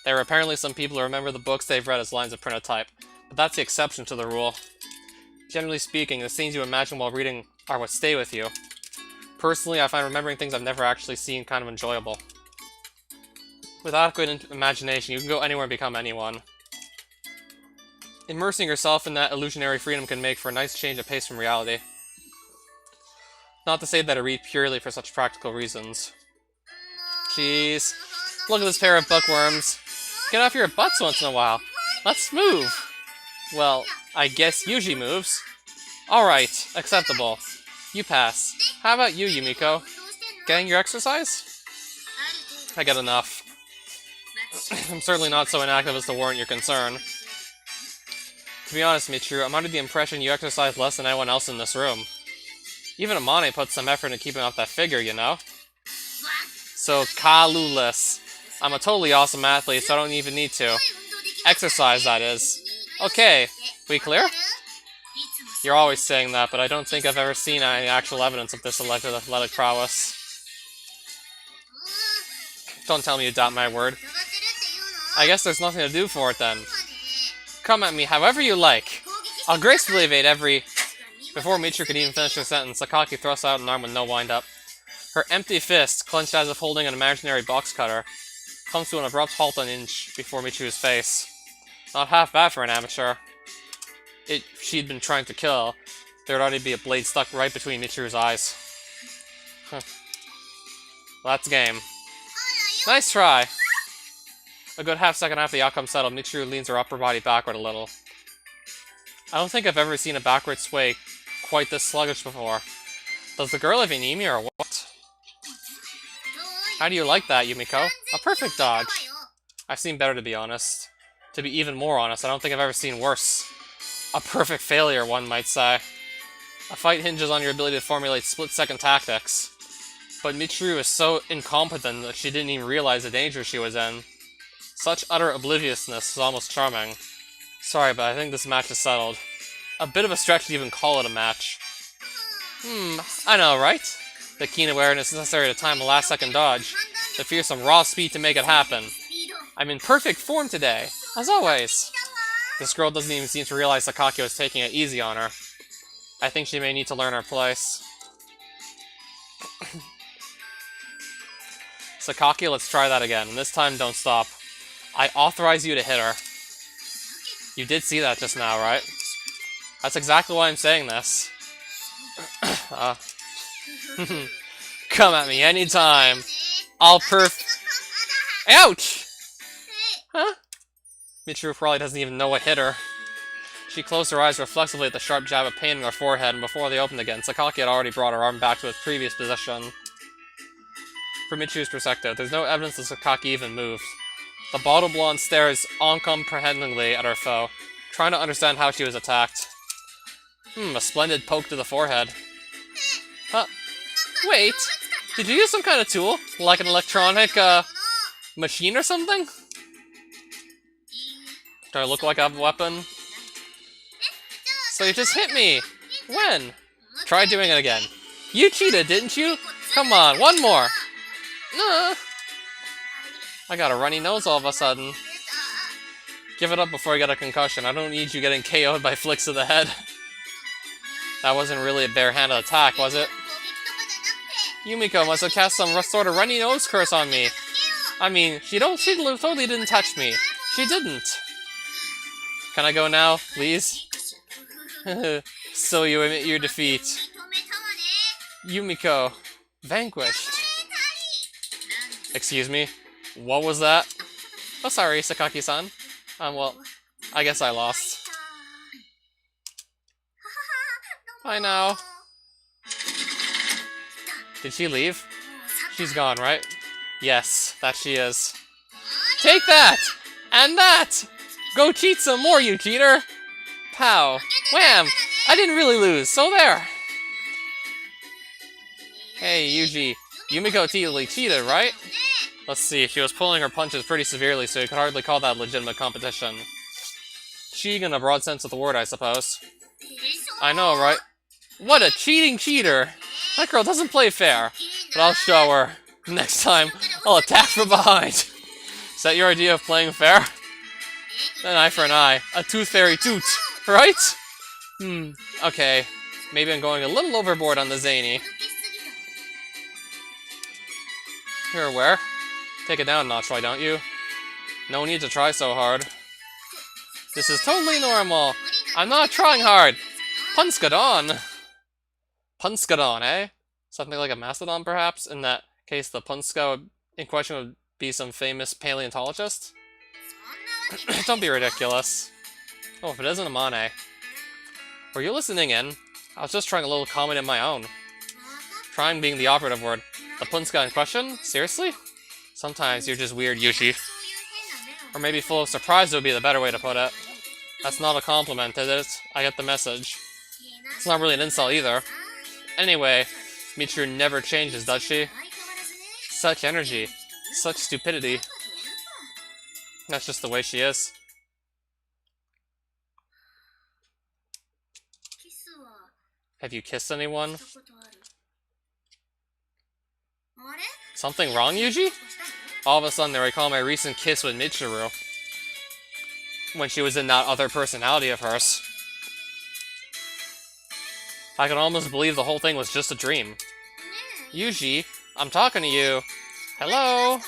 Speaker 1: There are apparently some people who remember the books they've read as lines of printed type, but that's the exception to the rule. Generally speaking, the scenes you imagine while reading are what stay with you. Personally, I find remembering things I've never actually seen kind of enjoyable. With adequate imagination, you can go anywhere and become anyone. Immersing yourself in that illusionary freedom can make for a nice change of pace from reality. Not to say that I read purely for such practical reasons. Jeez. Look at this pair of bookworms. Get off your butts once in a while. Let's move. Well, I guess Yuji moves. Alright, acceptable. You pass. How about you, Yumiko? Getting your exercise? I get enough. I'm certainly not so inactive as to warrant your concern. To be honest, Michiru, I'm under the impression you exercise less than anyone else in this room. Even Amane puts some effort into keeping up that figure, you know? So, clueless. I'm a totally awesome athlete, so I don't even need to. Exercise, that is. Okay, we clear? You're always saying that, but I don't think I've ever seen any actual evidence of this alleged athletic prowess. Don't tell me you doubt my word. I guess there's nothing to do for it then. Come at me however you like. I'll gracefully evade every... Before Michiru could even finish her sentence, Sakaki thrusts out an arm with no wind-up. Her empty fist, clenched as if holding an imaginary box cutter, comes to an abrupt halt an inch before Michiru's face. Not half bad for an amateur. If she'd been trying to kill, there'd already be a blade stuck right between Michiru's eyes. Well, that's game. Nice try! A good half-second after the outcome settled, Michiru leans her upper body backward a little. I don't think I've ever seen a backward sway quite this sluggish before. Does the girl have anemia or what? How do you like that, Yumiko? A perfect dodge! I've seen better, to be honest. To be even more honest, I don't think I've ever seen worse. A perfect failure, one might say. A fight hinges on your ability to formulate split-second tactics. But Michiru is so incompetent that she didn't even realize the danger she was in. Such utter obliviousness is almost charming. Sorry, but I think this match is settled. A bit of a stretch to even call it a match. I know, right? The keen awareness necessary to time a last-second dodge. The fearsome raw speed to make it happen. I'm in perfect form today, as always. This girl doesn't even seem to realize Sakaki was taking it easy on her. I think she may need to learn her place. Sakaki, let's try that again, and this time don't stop. I authorize you to hit her. You did see that just now, right? That's exactly why I'm saying this. Come at me anytime. I'll Ouch! Huh? Michiru probably doesn't even know what hit her. She closed her eyes reflexively at the sharp jab of pain in her forehead, and before they opened again, Sakaki had already brought her arm back to its previous position. From Michiru's perspective, there's no evidence that Sakaki even moved. The bottle blonde stares uncomprehendingly at her foe, trying to understand how she was attacked. A splendid poke to the forehead. Huh? Wait! Did you use some kind of tool? Like an electronic, machine or something? Do I look like I have a weapon? So you just hit me! When? Try doing it again. You cheated, didn't you? Come on, one more! I got a runny nose all of a sudden. Give it up before you get a concussion. I don't need you getting KO'd by flicks of the head. That wasn't really a bare-handed attack, was it? Yumiko must have cast some sort of runny nose curse on me. I mean, she totally didn't touch me. She didn't. Can I go now, please? So you admit your defeat. Yumiko. Vanquished. Excuse me? What was that? Oh, sorry, Sakaki-san. Well, I guess I lost. Bye now. Did she leave? She's gone, right? Yes, that she is. Take that! And that! Go cheat some more, you cheater! Pow. Wham! I didn't really lose, so there! Hey, Yuji. Yumiko totally cheated, right? Let's see, she was pulling her punches pretty severely, so you could hardly call that legitimate competition. Cheating in a broad sense of the word, I suppose. I know, right? What a cheating cheater! That girl doesn't play fair, but I'll show her. Next time, I'll attack from behind. Is that your idea of playing fair? An eye for an eye. A tooth fairy toot, right? Okay. Maybe I'm going a little overboard on the zany. You're aware? Take it down a notch, why don't you? No need to try so hard. This is totally normal. I'm not trying hard. Punskadon. Punskadon, eh? Something like a mastodon, perhaps? In that case, the Punska in question would be some famous paleontologist? Don't be ridiculous. Oh, if it isn't a Mane. Were you listening in? I was just trying a little comment in my own. Trying being the operative word. The Punska in question? Seriously? Sometimes you're just weird, Yushi. Or maybe full of surprise would be the better way to put it. That's not a compliment, is it? I get the message. It's not really an insult either. Anyway, Michiru never changes, does she? Such energy. Such stupidity. That's just the way she is. Have you kissed anyone? Something wrong, Yuji? All of a sudden, I recall my recent kiss with Michiru. When she was in that other personality of hers. I can almost believe the whole thing was just a dream. Yuji, I'm talking to you. Hello?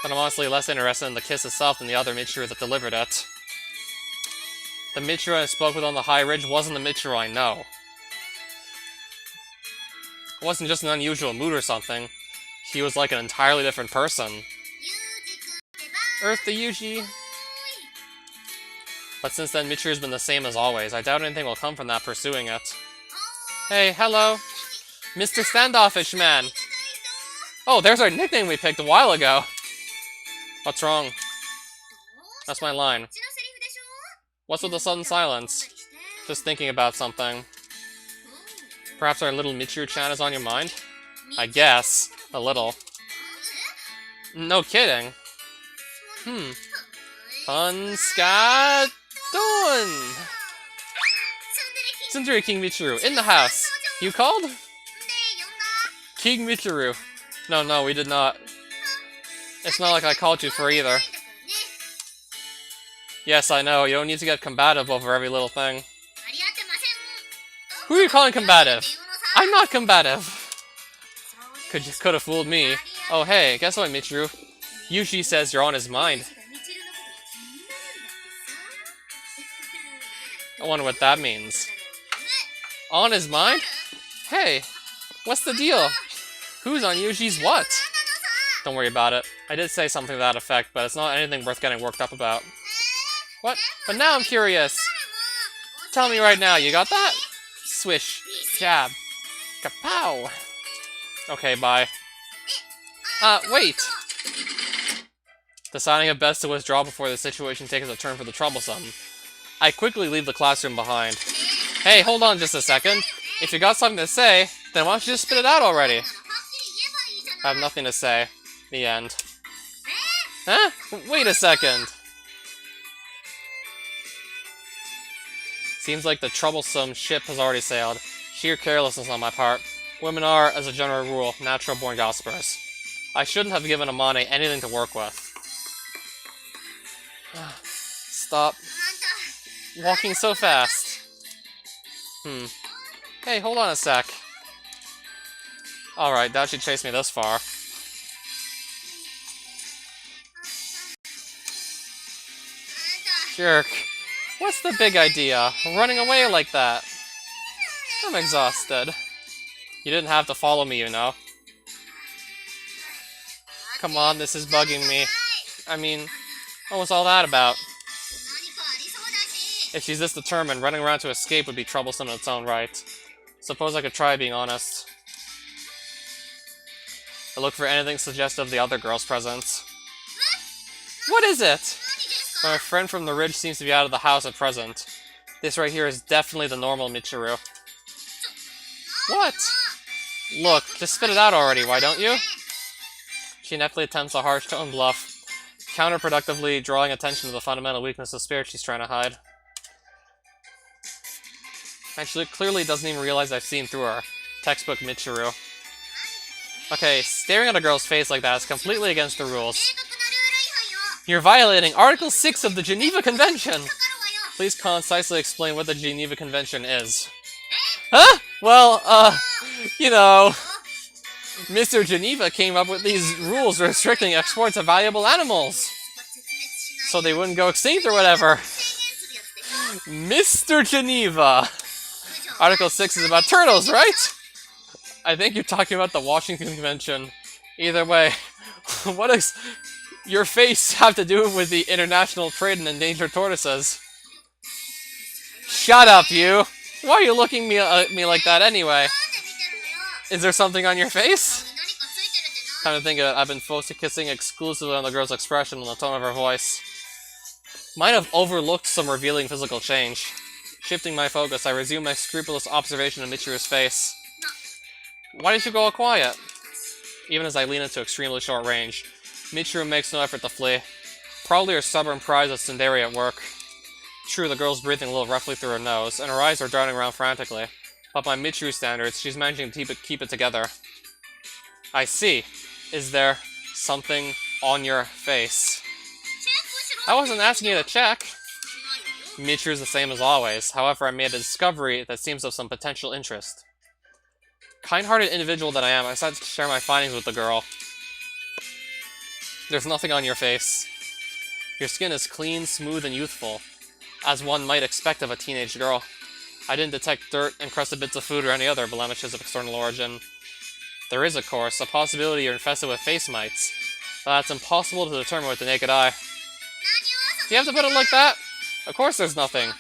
Speaker 1: But I'm honestly less interested in the kiss itself than the other Michiru that delivered it. The Michiru I spoke with on the high ridge wasn't the Michiru I know. It wasn't just an unusual mood or something. He was like an entirely different person. Earth to Yuji. But since then, Michiru's been the same as always. I doubt anything will come from that pursuing it. Hey, hello. Mr. Standoffish Man. Oh, there's our nickname we picked a while ago. What's wrong? That's my line. What's with the sudden silence? Just thinking about something. Perhaps our little Michiru-chan is on your mind? I guess. A little. No kidding. Punskadon! Tsundere King Michiru, in the house! You called? King Michiru. No, we did not. It's not like I called you for either. Yes, I know, you don't need to get combative over every little thing. Who are you calling combative? I'm not combative! Could have fooled me. Oh hey, guess what, Michiru? Yuji says you're on his mind. I wonder what that means. On his mind? Hey, what's the deal? Who's on Yuji's what? Don't worry about it. I did say something to that effect, but it's not anything worth getting worked up about. What? But now I'm curious. Tell me right now, you got that? Swish. Jab. Kapow! Okay, bye. Wait! Deciding it best to withdraw before the situation takes a turn for the troublesome. I quickly leave the classroom behind. Hey, hold on just a second. If you got something to say, then why don't you just spit it out already? I have nothing to say. The end. Huh? Wait a second. Seems like the troublesome ship has already sailed. Sheer carelessness on my part. Women are, as a general rule, natural-born gossipers. I shouldn't have given Amane anything to work with. Stop walking so fast. Hey, hold on a sec. Alright, that should chase me this far. Jerk. What's the big idea? Running away like that? I'm exhausted. You didn't have to follow me, you know. Come on, this is bugging me. I mean, what was all that about? If she's this determined, running around to escape would be troublesome in its own right. Suppose I could try being honest. I look for anything suggestive of the other girl's presence. What is it? My friend from the ridge seems to be out of the house at present. This right here is definitely the normal Michiru. What? Look, just spit it out already, why don't you? She ineptly attempts a harsh tone bluff, counterproductively drawing attention to the fundamental weakness of spirit she's trying to hide. And she clearly doesn't even realize I've seen through her. Textbook Michiru. Okay, staring at a girl's face like that is completely against the rules. You're violating Article 6 of the Geneva Convention! Please concisely explain what the Geneva Convention is. Huh? Well, you know, Mr. Geneva came up with these rules restricting exports of valuable animals. So they wouldn't go extinct or whatever. Mr. Geneva! Article 6 is about turtles, right? I think you're talking about the Washington Convention. Either way, what does your face have to do with the international trade in endangered tortoises? Shut up, you! Why are you looking at me like that anyway? Is there something on your face? Kind of think of it, I've been focusing exclusively on the girl's expression and the tone of her voice. Might have overlooked some revealing physical change. Shifting my focus, I resume my scrupulous observation of Michiru's face. Why did you go all quiet? Even as I lean into extremely short range, Michiru makes no effort to flee. Probably her stubborn pride of tsundere at work. True, the girl's breathing a little roughly through her nose, and her eyes are darting around frantically. But by Michiru standards, she's managing to keep it together. I see. Is there something on your face? I wasn't asking you to check. Michiru's the same as always. However, I made a discovery that seems of some potential interest. Kind-hearted individual that I am, I decided to share my findings with the girl. There's nothing on your face. Your skin is clean, smooth, and youthful, as one might expect of a teenage girl. I didn't detect dirt, encrusted bits of food, or any other blemishes of external origin. There is, of course, a possibility you're infested with face mites, but that's impossible to determine with the naked eye. Do you have to put it like that? Of course there's nothing.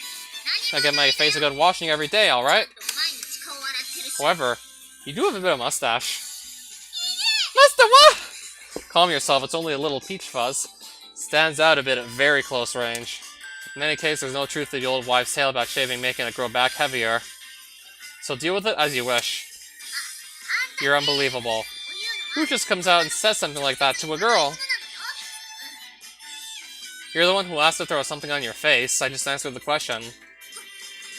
Speaker 1: I get my face a good washing every day, alright? However, you do have a bit of mustache. Master, what? Calm yourself, it's only a little peach fuzz. Stands out a bit at very close range. In any case, there's no truth to the old wives' tale about shaving making it grow back heavier. So deal with it as you wish. You're unbelievable. Who just comes out and says something like that to a girl? You're the one who asked if there was something on your face. I just answered the question.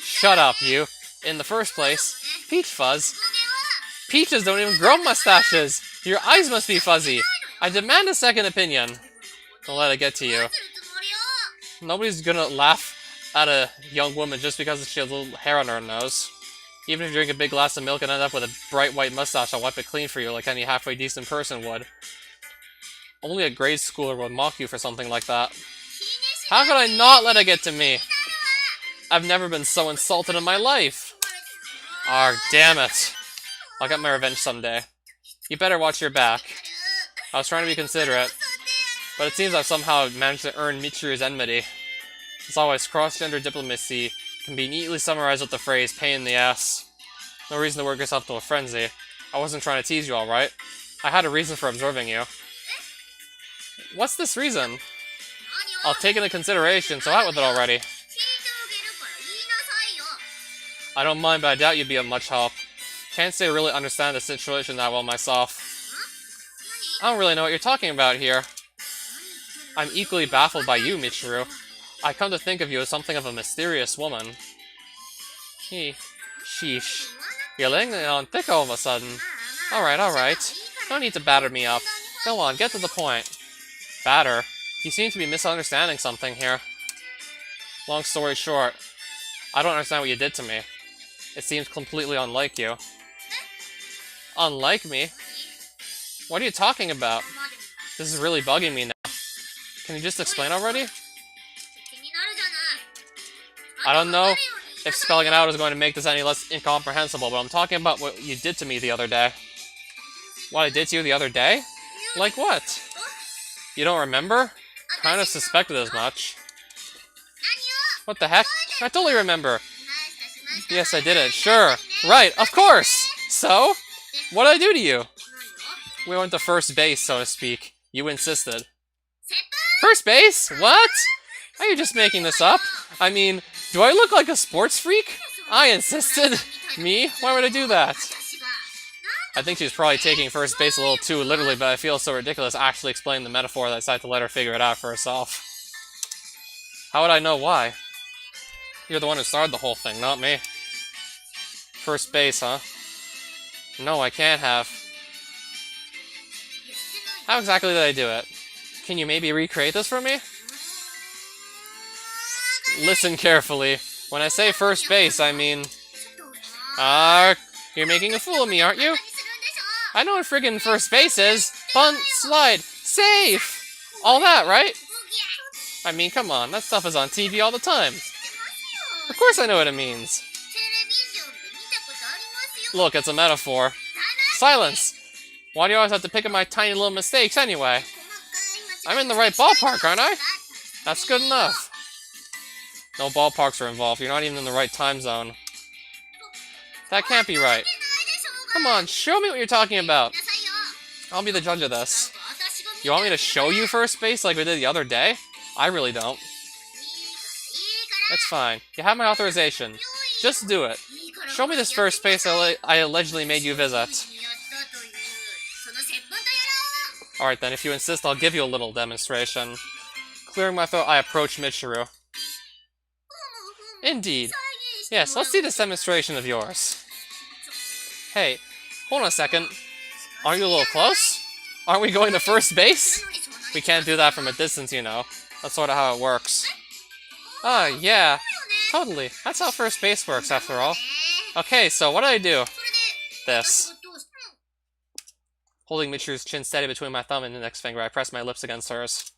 Speaker 1: Shut up, you. In the first place, peach fuzz. Peaches don't even grow mustaches. Your eyes must be fuzzy. I demand a second opinion. Don't let it get to you. Nobody's gonna laugh at a young woman just because she has a little hair on her nose. Even if you drink a big glass of milk and end up with a bright white mustache, I'll wipe it clean for you like any halfway decent person would. Only a grade schooler would mock you for something like that. How could I not let it get to me? I've never been so insulted in my life. Arg, damn it. I'll get my revenge someday. You better watch your back. I was trying to be considerate, but it seems I've somehow managed to earn Michiru's enmity. As always, cross-gender diplomacy can be neatly summarized with the phrase, pain in the ass. No reason to work yourself to a frenzy. I wasn't trying to tease you, alright? I had a reason for observing you. What's this reason? I'll take it into consideration, so out with it already. I don't mind, but I doubt you'd be of much help. Can't say I really understand the situation that well myself. I don't really know what you're talking about here. I'm equally baffled by you, Michiru. I come to think of you as something of a mysterious woman. Sheesh. You're laying it on thick all of a sudden. Alright. No need to batter me up. Go on, get to the point. Batter? You seem to be misunderstanding something here. Long story short, I don't understand what you did to me. It seems completely unlike you. Unlike me? What are you talking about? This is really bugging me now. Can you just explain already? I don't know if spelling it out is going to make this any less incomprehensible, but I'm talking about what you did to me the other day. What I did to you the other day? Like what? You don't remember? Kind of suspected as much. What the heck? I totally remember. Yes, I did it. Sure. Right, of course! So? What did I do to you? We went to first base, so to speak. You insisted. First base? What? Are you just making this up? I mean, do I look like a sports freak? I insisted. Me? Why would I do that? I think she's probably taking first base a little too literally, but I feel so ridiculous actually explaining the metaphor that I decided to let her figure it out for herself. How would I know why? You're the one who started the whole thing, not me. First base, huh? No, I can't have. How exactly did I do it? Can you maybe recreate this for me? Listen carefully. When I say first base, I mean... you're making a fool of me, aren't you? I know what friggin' first base is. Bunt, slide, safe! All that, right? I mean, come on, that stuff is on TV all the time. Of course I know what it means. Look, it's a metaphor. Silence! Why do you always have to pick at my tiny little mistakes anyway? I'm in the right ballpark, aren't I? That's good enough. No ballparks are involved. You're not even in the right time zone. That can't be right. Come on, show me what you're talking about. I'll be the judge of this. You want me to show you first base like we did the other day? I really don't. That's fine. You have my authorization. Just do it. Show me this first base I allegedly made you visit. Alright then, if you insist, I'll give you a little demonstration. Clearing my throat, I approach Michiru. Indeed. Yes, let's see this demonstration of yours. Hey, hold on a second. Aren't you a little close? Aren't we going to first base? We can't do that from a distance, you know. That's sort of how it works. Ah, yeah. Totally. That's how first base works, after all. Okay, so what did I do? This. Holding Michiru's chin steady between my thumb and index finger, I press my lips against hers.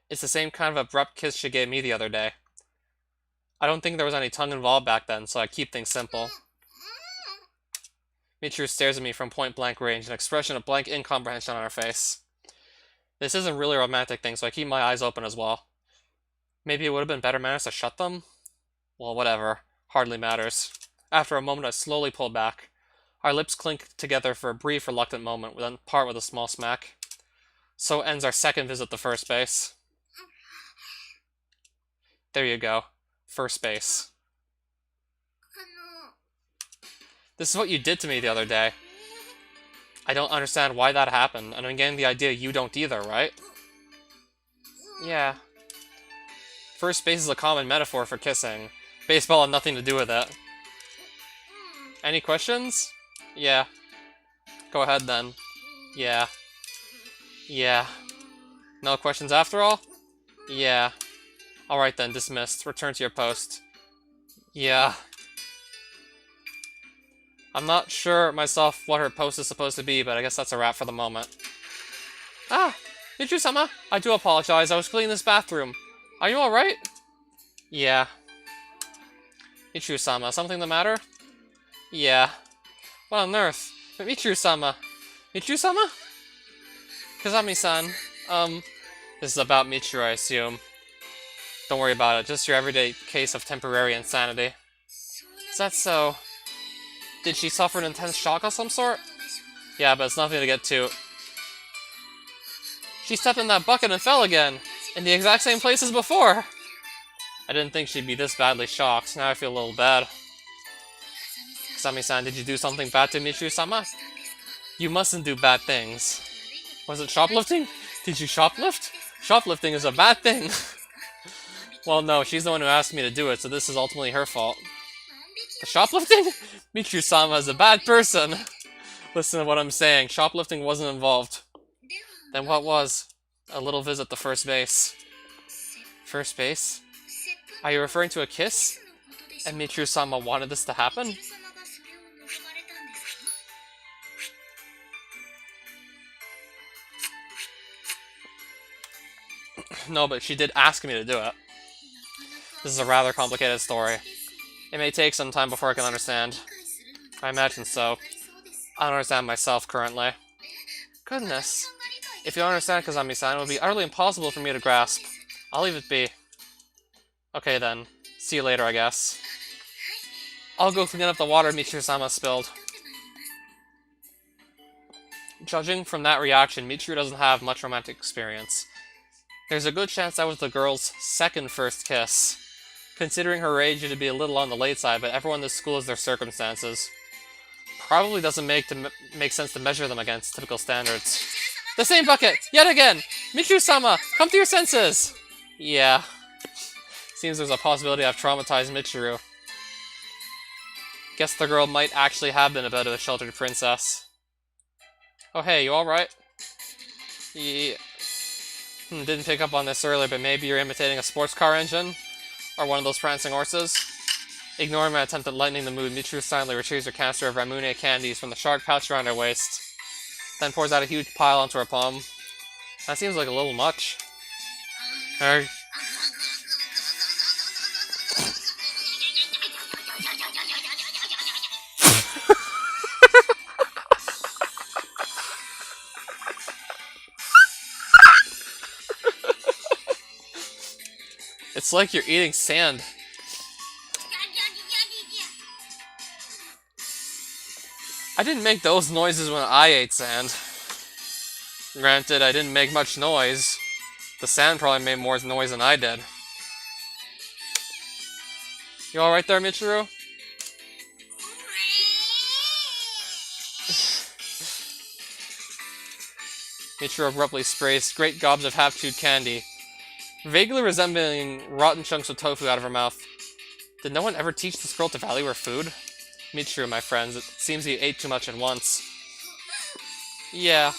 Speaker 1: It's the same kind of abrupt kiss she gave me the other day. I don't think there was any tongue involved back then, so I keep things simple. Michiru stares at me from point-blank range, an expression of blank incomprehension on her face. This isn't really a romantic thing, so I keep my eyes open as well. Maybe it would have been better manners to shut them? Well, whatever. Hardly matters. After a moment, I slowly pull back. Our lips clink together for a brief, reluctant moment, then part with a small smack. So ends our second visit to first base. There you go. First base. This is what you did to me the other day. I don't understand why that happened, and I'm getting the idea you don't either, right? Yeah. First base is a common metaphor for kissing. Baseball had nothing to do with it. Any questions? Yeah. Go ahead then. Yeah. Yeah. No questions after all? Yeah. Alright then, dismissed. Return to your post. Yeah. I'm not sure myself what her post is supposed to be, but I guess that's a wrap for the moment. Ah! Michiru-sama! I do apologize, I was cleaning this bathroom. Are you alright? Yeah. Michiru-sama, something the matter? Yeah. What on earth? Michiru-sama. Michiru-sama? Kazami-san. This is about Michiru, I assume. Don't worry about it, just your everyday case of temporary insanity. Is that so? Did she suffer an intense shock of some sort? Yeah, but it's nothing to get to. She stepped in that bucket and fell again, in the exact same place as before! I didn't think she'd be this badly shocked, now I feel a little bad. Kazami-san, did you do something bad to Michiru-sama? You mustn't do bad things. Was it shoplifting? Did you shoplift? Shoplifting is a bad thing! Well, no, she's the one who asked me to do it, so this is ultimately her fault. The shoplifting? Michiru-sama is a bad person! Listen to what I'm saying, shoplifting wasn't involved. Then what was? A little visit to first base. First base? Are you referring to a kiss? And Michiru-sama wanted this to happen? No, but she did ask me to do it. This is a rather complicated story. It may take some time before I can understand. I imagine so. I don't understand myself currently. Goodness. If you don't understand Kazami-san, it would be utterly impossible for me to grasp. I'll leave it be. Okay then. See you later, I guess. I'll go clean up the water Michiru-sama spilled. Judging from that reaction, Michiru doesn't have much romantic experience. There's a good chance that was the girl's second first kiss. Considering her age, it'd be a little on the late side, but everyone in this school has their circumstances. Probably doesn't make sense to measure them against typical standards. The same bucket! Yet again! Michiru-sama! Come to your senses! Yeah. Seems there's a possibility I've traumatized Michiru. Guess the girl might actually have been a bit of a sheltered princess. Oh hey, you alright? Yeah. Didn't pick up on this earlier, but maybe you're imitating a sports car engine? Or one of those prancing horses? Ignoring my attempt at lightening the mood, Michiru silently retrieves her canister of Ramune candies from the shark pouch around her waist. Then pours out a huge pile onto her palm. That seems like a little much. It's like you're eating sand. I didn't make those noises when I ate sand. Granted, I didn't make much noise. The sand probably made more noise than I did. You alright there, Michiru? Michiru abruptly sprays great gobs of half-chewed candy, vaguely resembling rotten chunks of tofu out of her mouth. Did no one ever teach this girl to value her food? Michiru, my friends, it seems you ate too much at once. Yeah.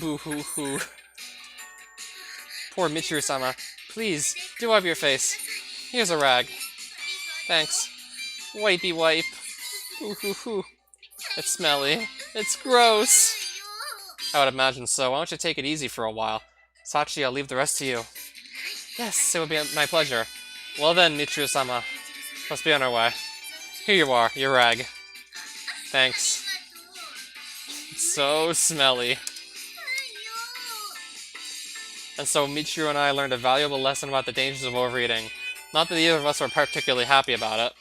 Speaker 1: Boo-hoo-hoo. Poor Michiru-sama. Please, do wipe your face. Here's a rag. Thanks. Wipey wipe. Boo-hoo-hoo. It's smelly. It's gross. I would imagine so. Why don't you take it easy for a while? Sachi, I'll leave the rest to you. Yes, it would be my pleasure. Well then, Michiru-sama. Let's be on our way. Here you are, your rag. Thanks. It's so smelly. And so Michiru and I learned a valuable lesson about the dangers of overeating. Not that either of us were particularly happy about it.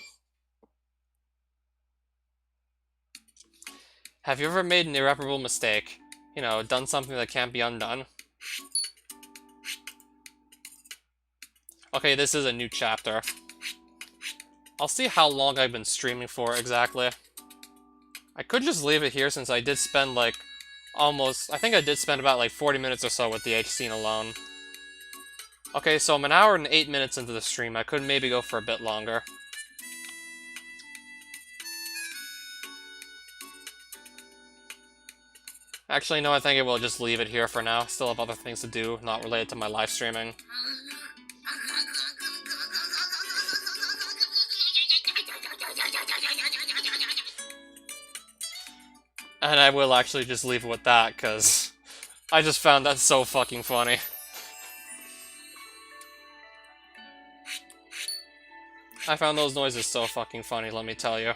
Speaker 1: Have you ever made an irreparable mistake? You know, done something that can't be undone? Okay, this is a new chapter. I'll see how long I've been streaming for exactly. I could just leave it here since I did spend like I think I did spend about like 40 minutes or so with the H scene alone. Okay, so I'm an hour and 8 minutes into the stream. I could maybe go for a bit longer. Actually, no, I think I will just leave it here for now. Still have other things to do, not related to my live streaming. And I will actually just leave it with that, because I just found that so fucking funny. I found those noises so fucking funny, let me tell you.